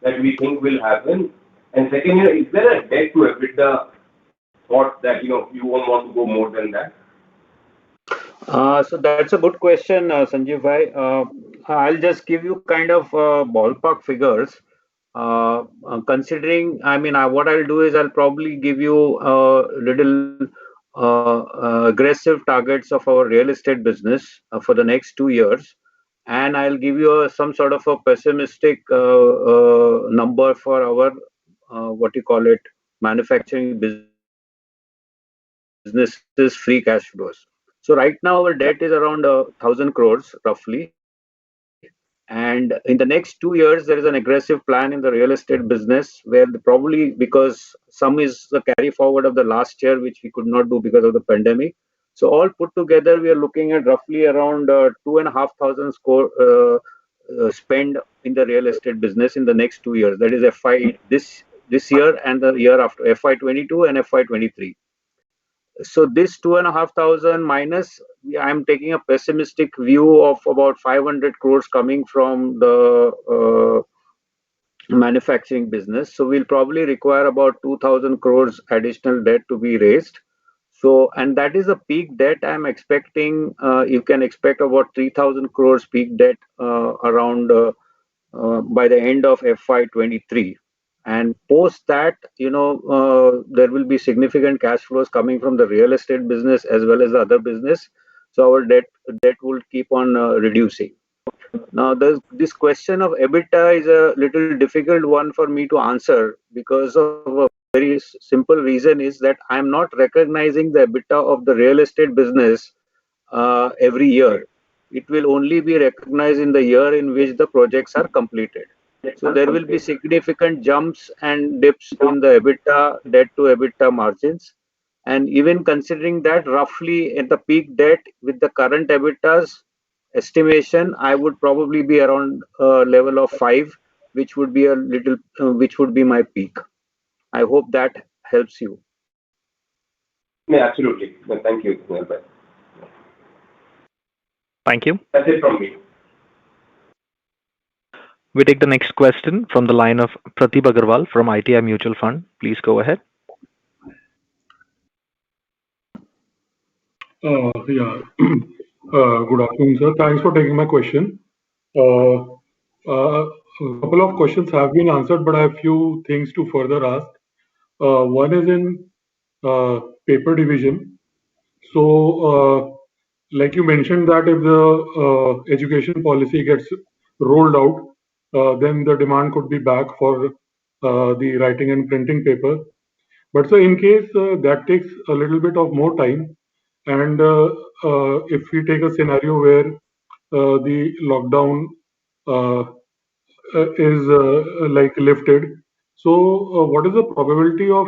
that we think will happen? And second, is there a debt to EBITDA thought that, you won't want to go more than that? So that's a good question, Sanjeev bhai. I'll just give you kind of ballpark figures. Considering, I mean, what I'll do is I'll probably give you a little aggressive targets of our real estate business for the next 2 years, and I'll give you some sort of a pessimistic number for our what you call it, manufacturing businesses free cash flows. So right now our debt is around 1,000 crores roughly, and in the next 2 years there is an aggressive plan in the real estate business where probably, because some is the carry forward of the last year which we could not do because of the pandemic. So all put together we are looking at roughly around 2,500 crore spend in the real estate business in the next 2 years. That is FY this year and the year after, FY22 and FY23. So this 2,500 minus, I'm taking a pessimistic view of about 500 crores coming from the manufacturing business. So we'll probably require about 2,000 crores additional debt to be raised. So, and that is a peak debt I'm expecting. You can expect about 3,000 crores peak debt around by the end of FY23. And post that, there will be significant cash flows coming from the real estate business as well as the other business. So our debt will keep on reducing. Now, this question of EBITDA is a little difficult one for me to answer because of a very simple reason is that I'm not recognizing the EBITDA of the real estate business every year. It will only be recognized in the year in which the projects are completed. So there will be significant jumps and dips in the EBITDA, debt to EBITDA margins. And even considering that roughly at the peak debt with the current EBITDA's estimation, I would probably be around a level of 5, which would be which would be my peak. I hope that helps you. Yeah, absolutely. Thank you. Thank you. That's it from me. We take the next question from the line of Prateek Agarwal from ITI Mutual Fund. Please go ahead. Good afternoon, sir. Thanks for taking my question. A couple of questions have been answered, but I have few things to further ask. One is in paper division. So, like you mentioned that if the education policy gets rolled out, then the demand could be back for the writing and printing paper. But so in case that takes a little bit of more time, and if we take a scenario where the lockdown is like lifted, so what is the probability of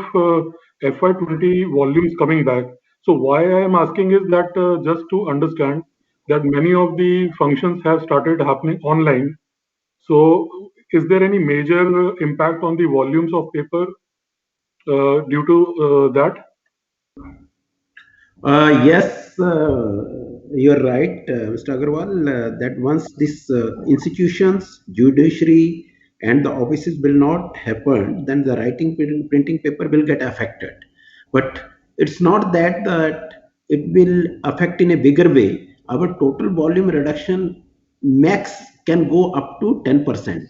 FY20 volumes coming back? So why I am asking is that just to understand that many of the functions have started happening online. So is there any major impact on the volumes of paper due to that? Yes, you're right, Mr. Agarwal, that once these institutions, judiciary, and the offices will not happen, then the writing, printing paper will get affected. But it's not that it will affect in a bigger way. Our total volume reduction max can go up to 10%.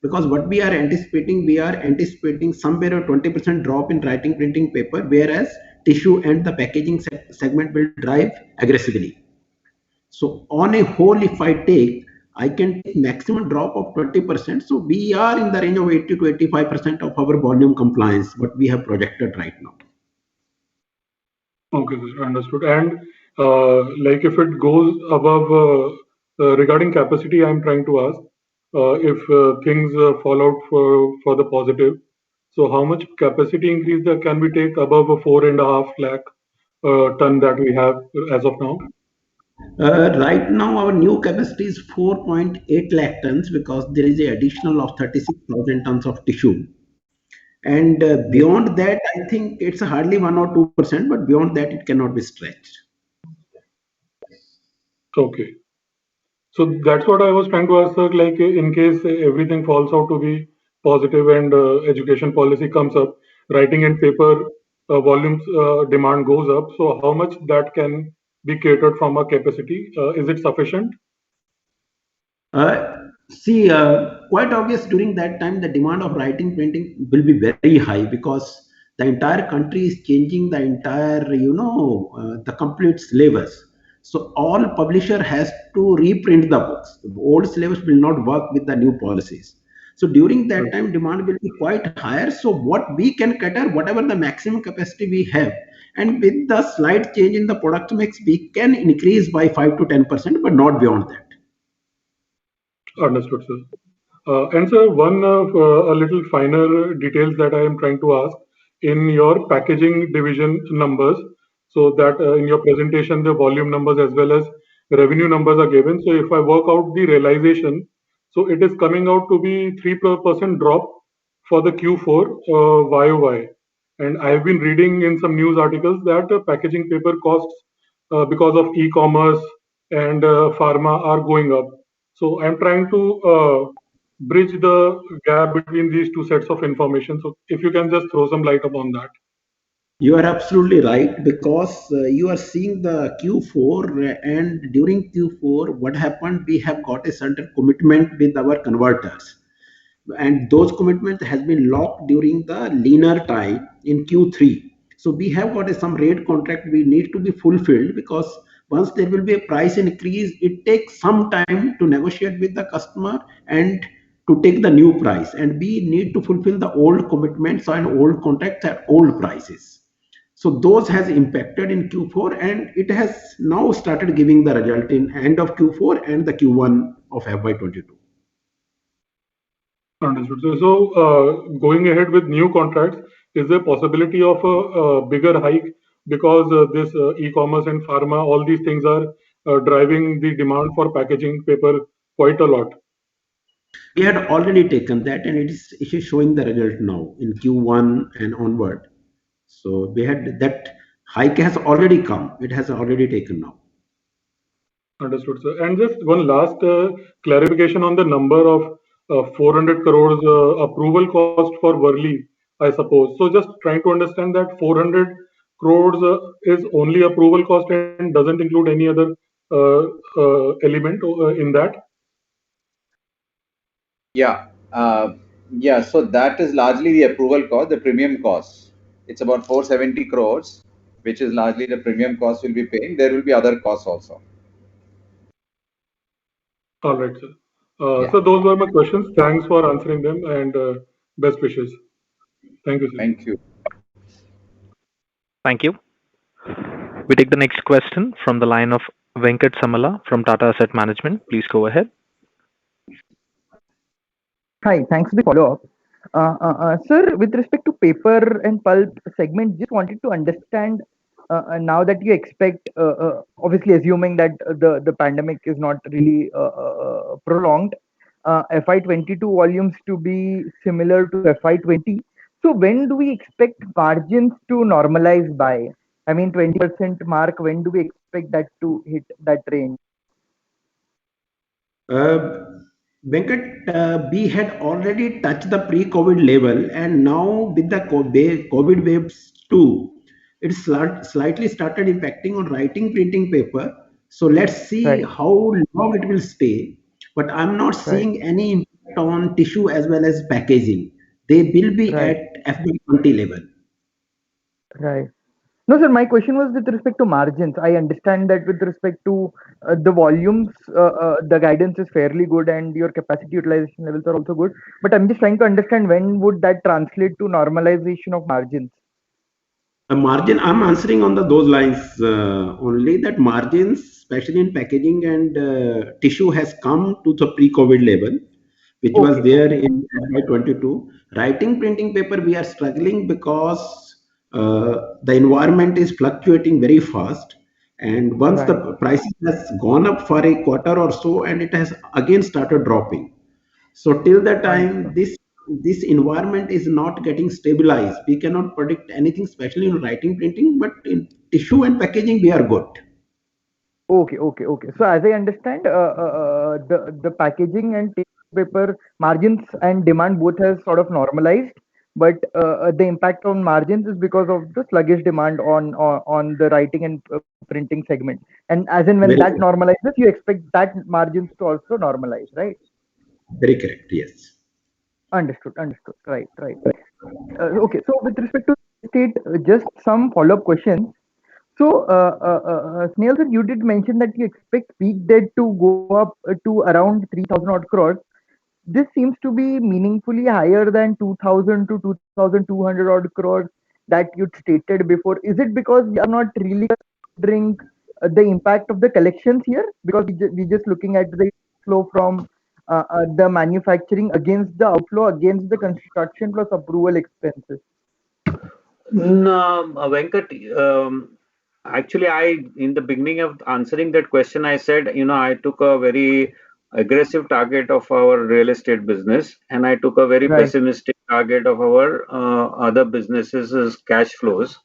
Because what we are anticipating somewhere a 20% drop in writing printing paper, whereas tissue and the packaging segment will drive aggressively. So on a whole, if I can take maximum drop of 20%. So we are in the range of 80 to 85% of our volume compliance, what we have projected right now. Okay, understood. And like if it goes above, regarding capacity, I'm trying to ask, if things fall out for the positive, so how much capacity increase that can we take above a 4.5 lakh ton that we have as of now? Right now, our new capacity is 4.8 lakh tons because there is an additional of 36,000 tons of tissue. And beyond that, I think it's hardly 1 or 2%, but beyond that, it cannot be stretched. Okay. So that's what I was trying to ask, sir, like in case everything falls out to be positive and education policy comes up, writing and paper volumes demand goes up. So how much that can be catered from a capacity? Is it sufficient? See, quite obvious during that time, the demand of writing printing will be very high because the entire country is changing the entire, the complete syllabus. So all publisher has to reprint the books. The old syllabus will not work with the new policies. So during that time, demand will be quite higher. So what we can cater, whatever the maximum capacity we have, and with the slight change in the product mix, we can increase by 5 to 10%, but not beyond that. Understood, sir. And sir, one a little finer details that I am trying to ask in your packaging division numbers. So that in your presentation, the volume numbers as well as revenue numbers are given. So if I work out the realization, so it is coming out to be 3% drop for the Q4 YOY. And I have been reading in some news articles that packaging paper costs because of e-commerce and pharma are going up. So I'm trying to bridge the gap between these two sets of information. So if you can just throw some light upon that. You are absolutely right because you are seeing the Q4 and during Q4, what happened? We have got a certain commitment with our converters, and those commitments has been locked during the leaner time in Q3. So we have got some rate contract we need to be fulfilled because once there will be a price increase, it takes some time to negotiate with the customer and to take the new price, and we need to fulfill the old commitments and old contracts at old prices. So those has impacted in Q4 and it has now started giving the result in end of Q4 and the Q1 of FY22. Understood. So going ahead with new contracts, is there possibility of a bigger hike because this e-commerce and pharma, all these things are driving the demand for packaging paper quite a lot? We had already taken that and it is showing the result now in Q1 and onward. So we had that hike has already come. It has already taken now. Understood, sir. And just one last clarification on the number of 400 crores approval cost for Worli, I suppose. So just trying to understand that 400 crores is only approval cost and doesn't include any other element in that. Yeah. Yeah. So that is largely the approval cost, the premium cost. It's about 470 crores, which is largely the premium cost we'll be paying. There will be other costs also. All right, sir. So those were my questions. Thanks for answering them and best wishes. Thank you, sir. Thank you. Thank you. We take the next question from the line of Venkat Samala from Tata Asset Management. Please go ahead. Hi, thanks for the follow-up. Sir, with respect to paper and pulp segment, just wanted to understand now that you expect, obviously assuming that the pandemic is not really prolonged, FY22 volumes to be similar to FY20. So when do we expect margins to normalize by? I mean, 20% mark, when do we expect that to hit that range? Venkat, we had already touched the pre-COVID level, and now with the COVID waves too, it's slightly started impacting on writing printing paper. So let's see how long it will stay. But I'm not seeing any impact on tissue as well as packaging. They will be at FY20 level. Right. No, sir, my question was with respect to margins. I understand that with respect to the volumes, the guidance is fairly good and your capacity utilization levels are also good. But I'm just trying to understand when would that translate to normalization of margins? A margin, I'm answering on those lines only that margins, especially in packaging and tissue, has come to the pre-COVID level, which was there in FY22. Writing printing paper, we are struggling because the environment is fluctuating very fast, And once the prices has gone up for a quarter or so, and it has again started dropping. So till the time this environment is not getting stabilized, we cannot predict anything, especially in writing printing. But in tissue and packaging, we are good. Okay. So as I understand, the packaging and paper margins and demand both has sort of normalized, but the impact on margins is because of the sluggish demand on the writing and printing segment. And as in when Very that correct. normalizes, you expect that margins to also normalize, right? Very correct. Yes. Understood. Right. Okay. So with respect to state, just some follow-up questions. So, Snail sir, you did mention that you expect peak debt to go up to around 3,000 odd crores. This seems to be meaningfully higher than 2,000 to 2,200 odd crores that you stated before. Is it because we are not really considering the impact of the collections here? Because we're just looking at the flow from the manufacturing against the outflow against the construction plus approval expenses. No, Venkat, actually, in the beginning of answering that question, I said, I took a very aggressive target of our real estate business, and I took a very Right. pessimistic target of our other businesses' cash flows.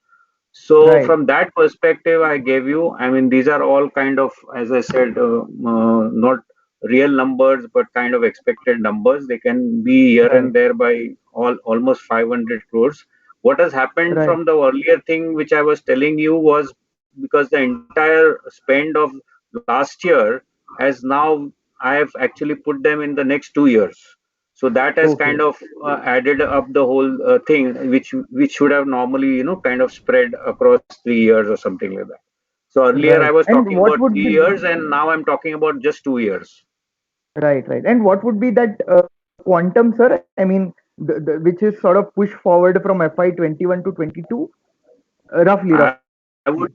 So Right. from that perspective, I gave you, I mean, these are all kind of, as I said, not real numbers, but kind of expected numbers. They can be here and Right. there by almost 500 crores. What has happened Right. from the earlier thing, which I was telling you, was because the entire spend of last year has now, I have actually put them in the next 2 years. So that has Okay. kind of added up the whole thing, which should have normally, kind of spread across 3 years or something like that. So earlier I Right. was And talking what about would 3 years, be and now I'm talking about just 2 years. right. And what would be that quantum, sir? I mean, which is sort of pushed forward from FY 21 to 22, roughly. I would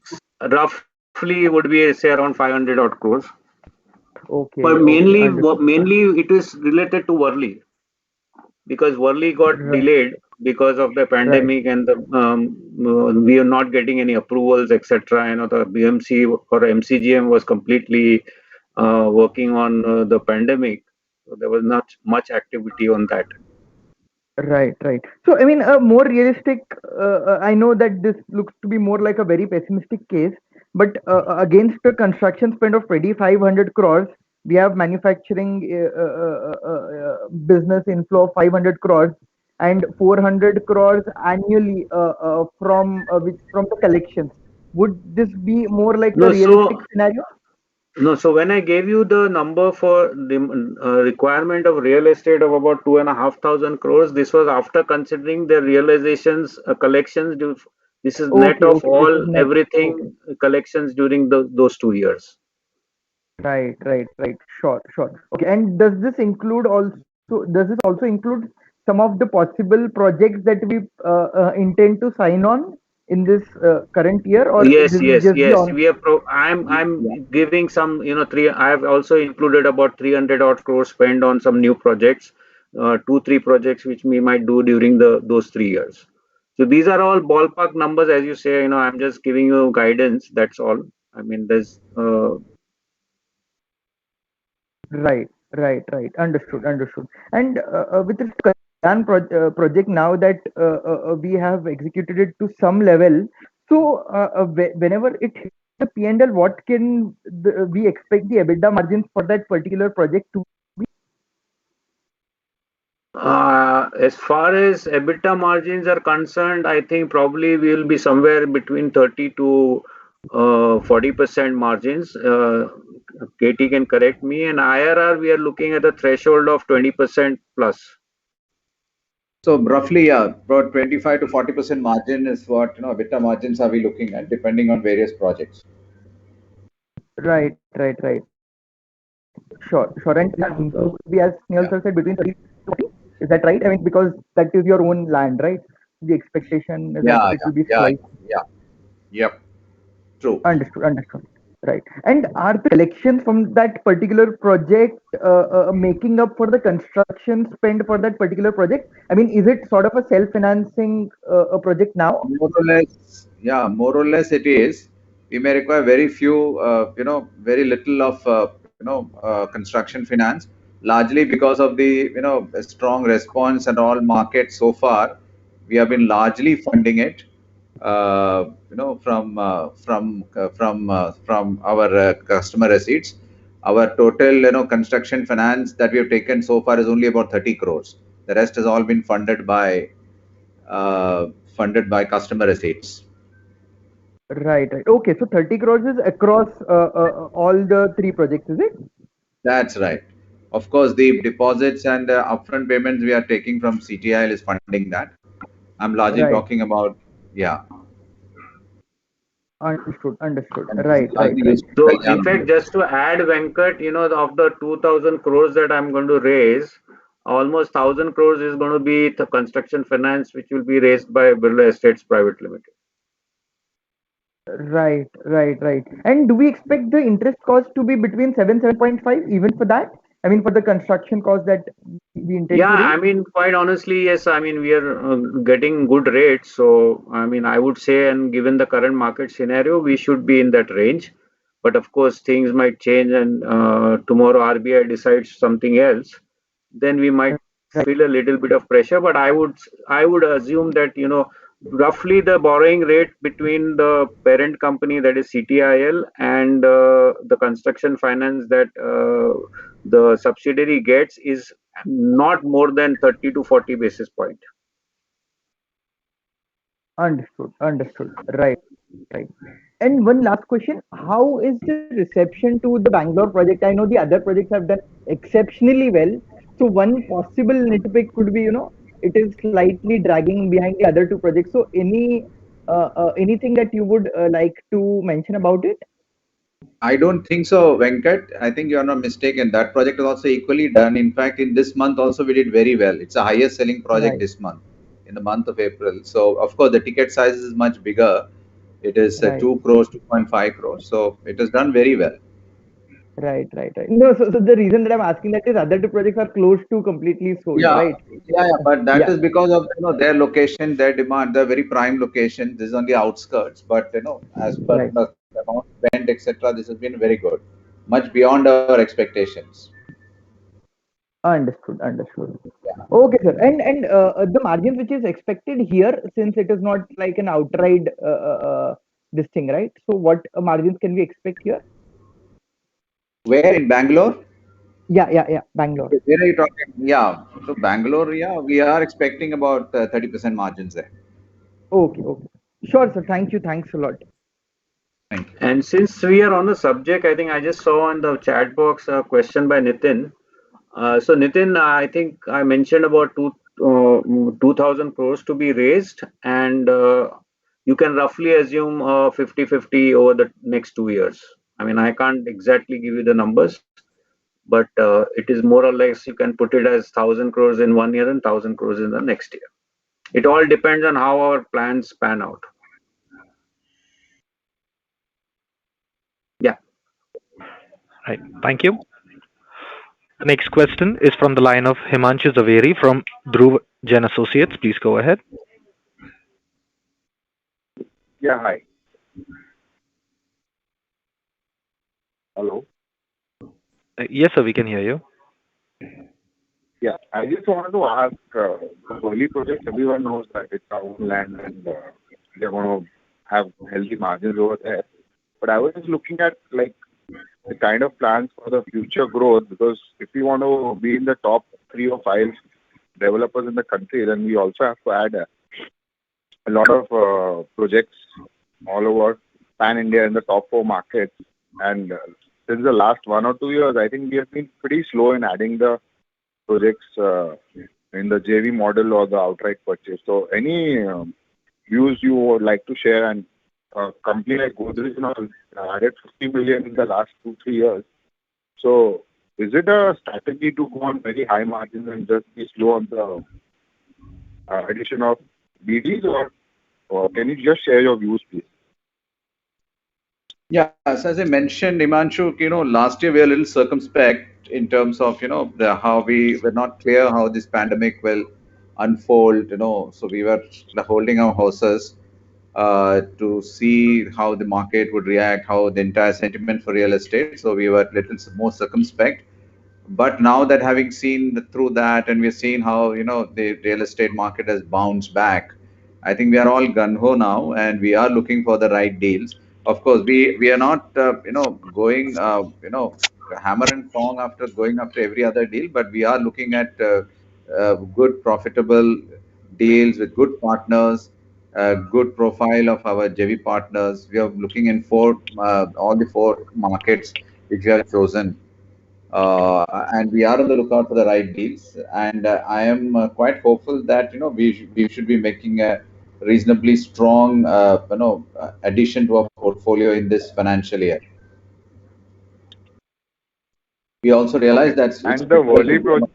roughly would be say around 500 odd crores. Okay. But Understood. mainly it is related to Worli, because Worli got Right. delayed because of the Right. pandemic, and we are not getting any approvals, etc. The BMC or MCGM was completely working on the pandemic, so there was not much activity on that. Right. So, I mean, a more realistic, I know that this looks to be more like a very pessimistic case, but against the construction spend of 2,500 crores, we have manufacturing business inflow of 500 crores and 400 crores annually from the collections. Would this be more like a No, realistic so scenario? No, so when I gave you the number for the requirement of real estate of about 2,500 crores, this was after considering the realizations, collections. This is net of Okay. This is all net. Okay. everything collections during those 2 years. Right. Sure. Okay. And does this also include some of the possible projects that we intend to sign on in this current year, or Yes, this is yes, just the yes. on? We are I'm giving some, three. I have also included about 300 odd crores spent on some new projects, 2, 3 projects which we might do during those 3 years. So these are all ballpark numbers, as you say. I'm just giving you guidance. That's all. I mean, there's Right. Understood. And with this Kalyan project, now that we have executed it to some level, so whenever it hits the P&L, what can we expect the EBITDA margins for that particular project to be? As far as EBITDA margins are concerned, I think probably we will be somewhere between 30 to 40% margins. Katie can correct me. And IRR, we are looking at a threshold of 20% plus. So roughly, yeah, about 25 to 40% margin is what, EBITDA margins are we looking at, depending on various projects. Right. Sure. And we, as Snail Yeah. sir said, between 30 to 40. Is that right? I mean, because that is your own land, right? The expectation is that Yeah, it will be yeah, sliced. yeah. Yep. True. Understood. Right. And are the collections from that particular project making up for the construction spend for that particular project? I mean, is it sort of a self-financing a project now? More or less, yeah, more or less it is. we may require very few, very little of, construction finance, largely because of the, strong response and all markets so far. We have been largely funding it, from our customer receipts. Our total, construction finance that we have taken so far is only about 30 crores. The rest has all been funded by customer receipts. Right. Okay, so 30 crores is across all the 3 projects, is it? That's right. Of course, the deposits and upfront payments we are taking from CTIL is funding that. I'm largely Right. talking about, yeah. Understood. And Right. So, in fact, just to add, Venkat, of the 2,000 crores that I'm going to raise, almost 1,000 crores is going to be the construction finance, which will be raised by Birla Estates Private Limited. Right. And do we expect the interest cost to be between 7.5 even for that? I mean, for the construction cost that we intend to Yeah, raise? I mean, quite honestly, yes. I mean, we are getting good rates. So, I mean, I would say, and given the current market scenario, we should be in that range. But of course, things might change, and tomorrow RBI decides something else. Then we might feel a little bit of pressure. But I would assume that roughly the borrowing rate between the parent company, that is CTIL, and the construction finance that the subsidiary gets is not more than 30 to 40 basis point. Understood. Right. And one last question: how is the reception to the Bangalore project? I know the other projects have done exceptionally well. So one possible nitpick could be, it is slightly dragging behind the other 2 projects. So anything that you would like to mention about it? I don't think so, Venkat. I think you're not mistaken. That project is also equally done. In fact, in this month also we did very well. It's the highest selling project Right. this month, in the month of April. So, of course, the ticket size is much bigger. It is Right. 2 crores, 2.5 crores. So, it has done very well. Right. No, so the reason that I'm asking that is other 2 projects are close to completely sold, Yeah, right? but that Yeah. is because of their location, their demand, their very prime location. This is on the outskirts, but as per Right. the amount spent, etc., this has been very good, much beyond our expectations. Understood. Okay, sir. And the margins which is expected here, since it is not like an outright this thing, right? So what margins can we expect here? Where in Bangalore? Yeah. Bangalore. Where are you talking? Yeah, so Bangalore, yeah, we are expecting about 30% margins there. Okay. Sure, sir. Thank you. Thanks a lot. Thank you. And since we are on the subject, I think I just saw in the chat box a question by Nitin. So Nitin, I think I mentioned about 2,000 crores to be raised, and you can roughly assume 50-50 over the next 2 years. I mean, I can't exactly give you the numbers, but it is more or less you can put it as 1,000 crores in 1 year and 1,000 crores in the next year. It all depends on how our plans pan out. Yeah. Right. Thank you. The next question is from the line of Himanshu Zaveri from Dhruv Jain Associates. Please go ahead. Yeah, hi. Hello. Yes, sir, we can hear you. Yeah, I just wanted to ask, the Worli project, everyone knows that it's our own land and they're going to have healthy margins over there. But I was just looking at like the kind of plans for the future growth, because if we want to be in the top 3 or 5 developers in the country, then we also have to add a lot of projects all over pan-India in the top 4 markets. And since the last 1 or 2 years, I think we have been pretty slow in adding the projects in the JV model or the outright purchase. So any views you would like to share? And a company like Godrej added 50 million in the last 2-3 years. So is it a strategy to go on very high margins and just be slow on the addition of BDs, or can you just share your views, please? Yeah, as I mentioned, Himanshu, last year we were a little circumspect in terms of, how we were not clear how this pandemic will unfold, so we were holding our horses. to see how the market would react, how the entire sentiment for real estate. So we were a little more circumspect. But now that having seen through that, and we're seeing how the real estate market has bounced back, I think we are all gun ho now, and we are looking for the right deals. Of course, we are not going hammer and tong after going after every other deal, but we are looking at good profitable deals with good partners, good profile of our JV partners. We are looking in all the four markets which we have chosen, and we are on the lookout for the right deals. And I am quite hopeful that we should be making a reasonably strong addition to our portfolio in this financial year. We also realize that And the Worli project.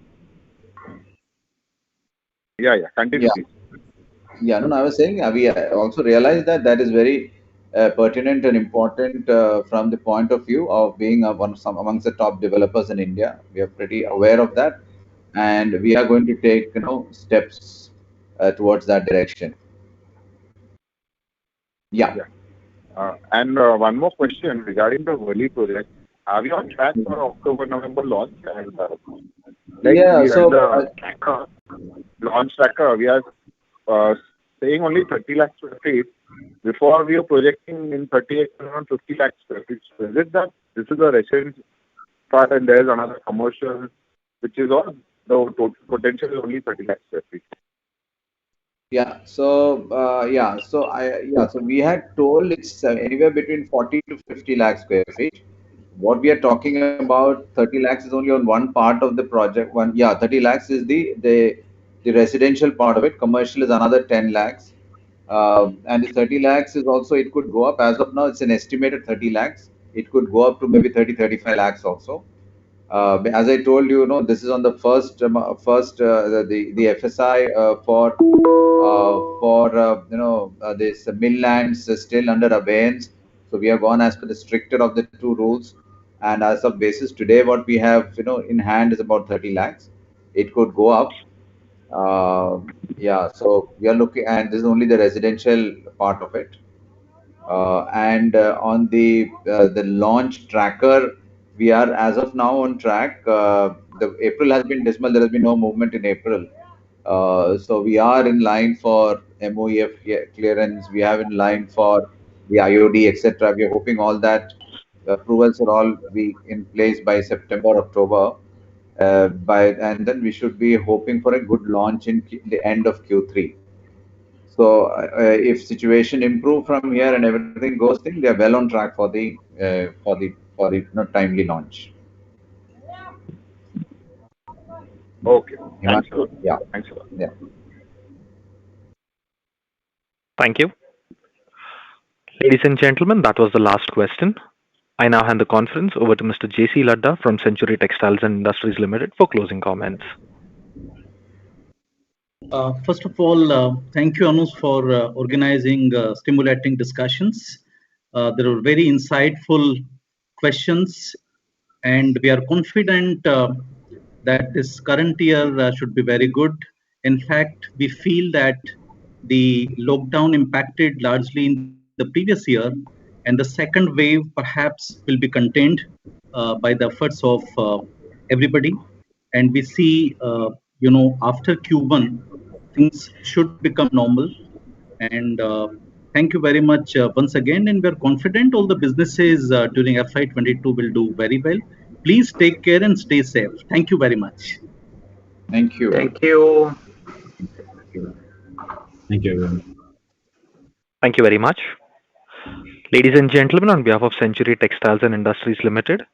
Yeah, continue. Yeah, no, I was saying we also realize that is very pertinent and important from the point of view of being amongst the top developers in India. We are pretty aware of that, and we are going to take steps towards that direction. Yeah. And one more question regarding the Worli project. Are we on track for October-November launch? And the launch tracker, we are saying only 30 lakh square feet. Before we are projecting in 38 around 50 lakh square feet. So is it that this is a residential part and there is another commercial, which is all the total potential is only 30 lakh square feet? Yeah. So so we had told it's anywhere between 40 to 50 lakh square feet. What we are talking about, 30 lakhs is only on one part of the project. 30 lakhs is the residential part of it. Commercial is another 10 lakhs. And the 30 lakhs is also, it could go up. As of now, it's an estimated 30 lakhs. It could go up to maybe 35 lakhs also. As I told you, this is on the first the FSI for this mill lands still under abeyance. So we have gone as per the stricter of the two rules, and as of basis today, what we have in hand is about 30 lakhs. It could go up. So we are looking, and this is only the residential part of it. And on the launch tracker, we are as of now on track. The April has been dismal. There has been no movement in April. So we are in line for MOEF clearance. We have in line for the IOD, etc. We are hoping all that approvals are all be in place by September, October. And then we should be hoping for a good launch in the end of Q3. So if situation improve from here and everything goes in, they are well on track for the timely launch. Okay. Thanks a lot. Yeah. Thanks a lot. Yeah. Thank you. Ladies and gentlemen, that was the last question. I now hand the conference over to Mr. J.C. Ladda from Century Textiles and Industries Limited for closing comments. First of all, thank you, Anuj, for organizing stimulating discussions. There were very insightful questions, and we are confident that this current year should be very good. In fact, we feel that the lockdown impacted largely in the previous year, and the second wave perhaps will be contained by the efforts of everybody. And we see, after Q1, things should become normal. And thank you very much once again. And we're confident all the businesses during FY22 will do very well. Please take care and stay safe. Thank you very much. Thank you. Thank you. Thank you, everyone. Thank you very much. Ladies and gentlemen, on behalf of Century Textiles and Industries Limited,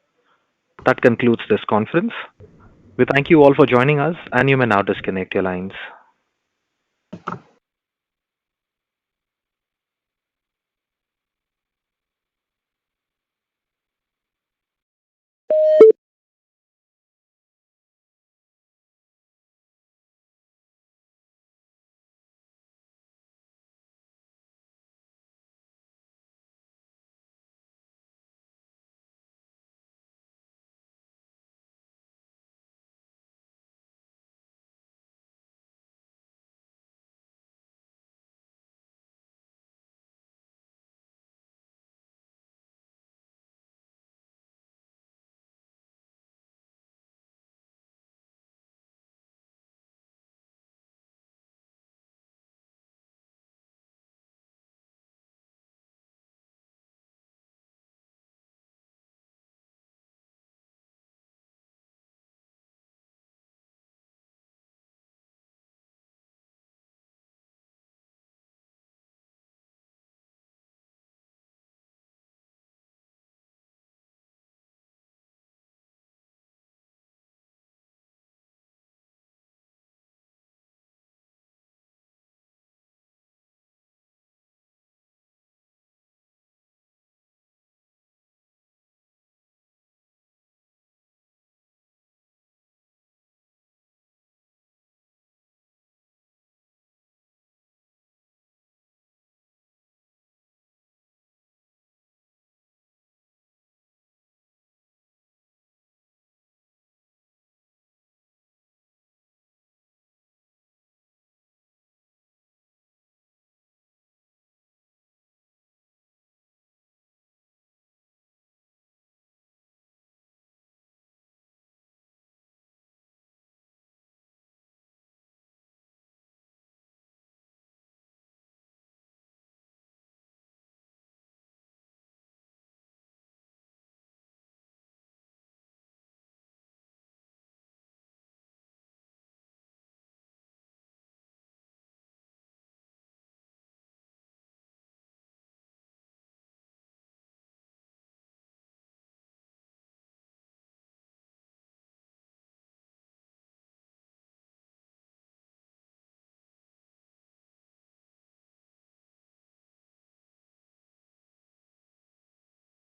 that concludes this conference. We thank you all for joining us, and you may now disconnect your lines.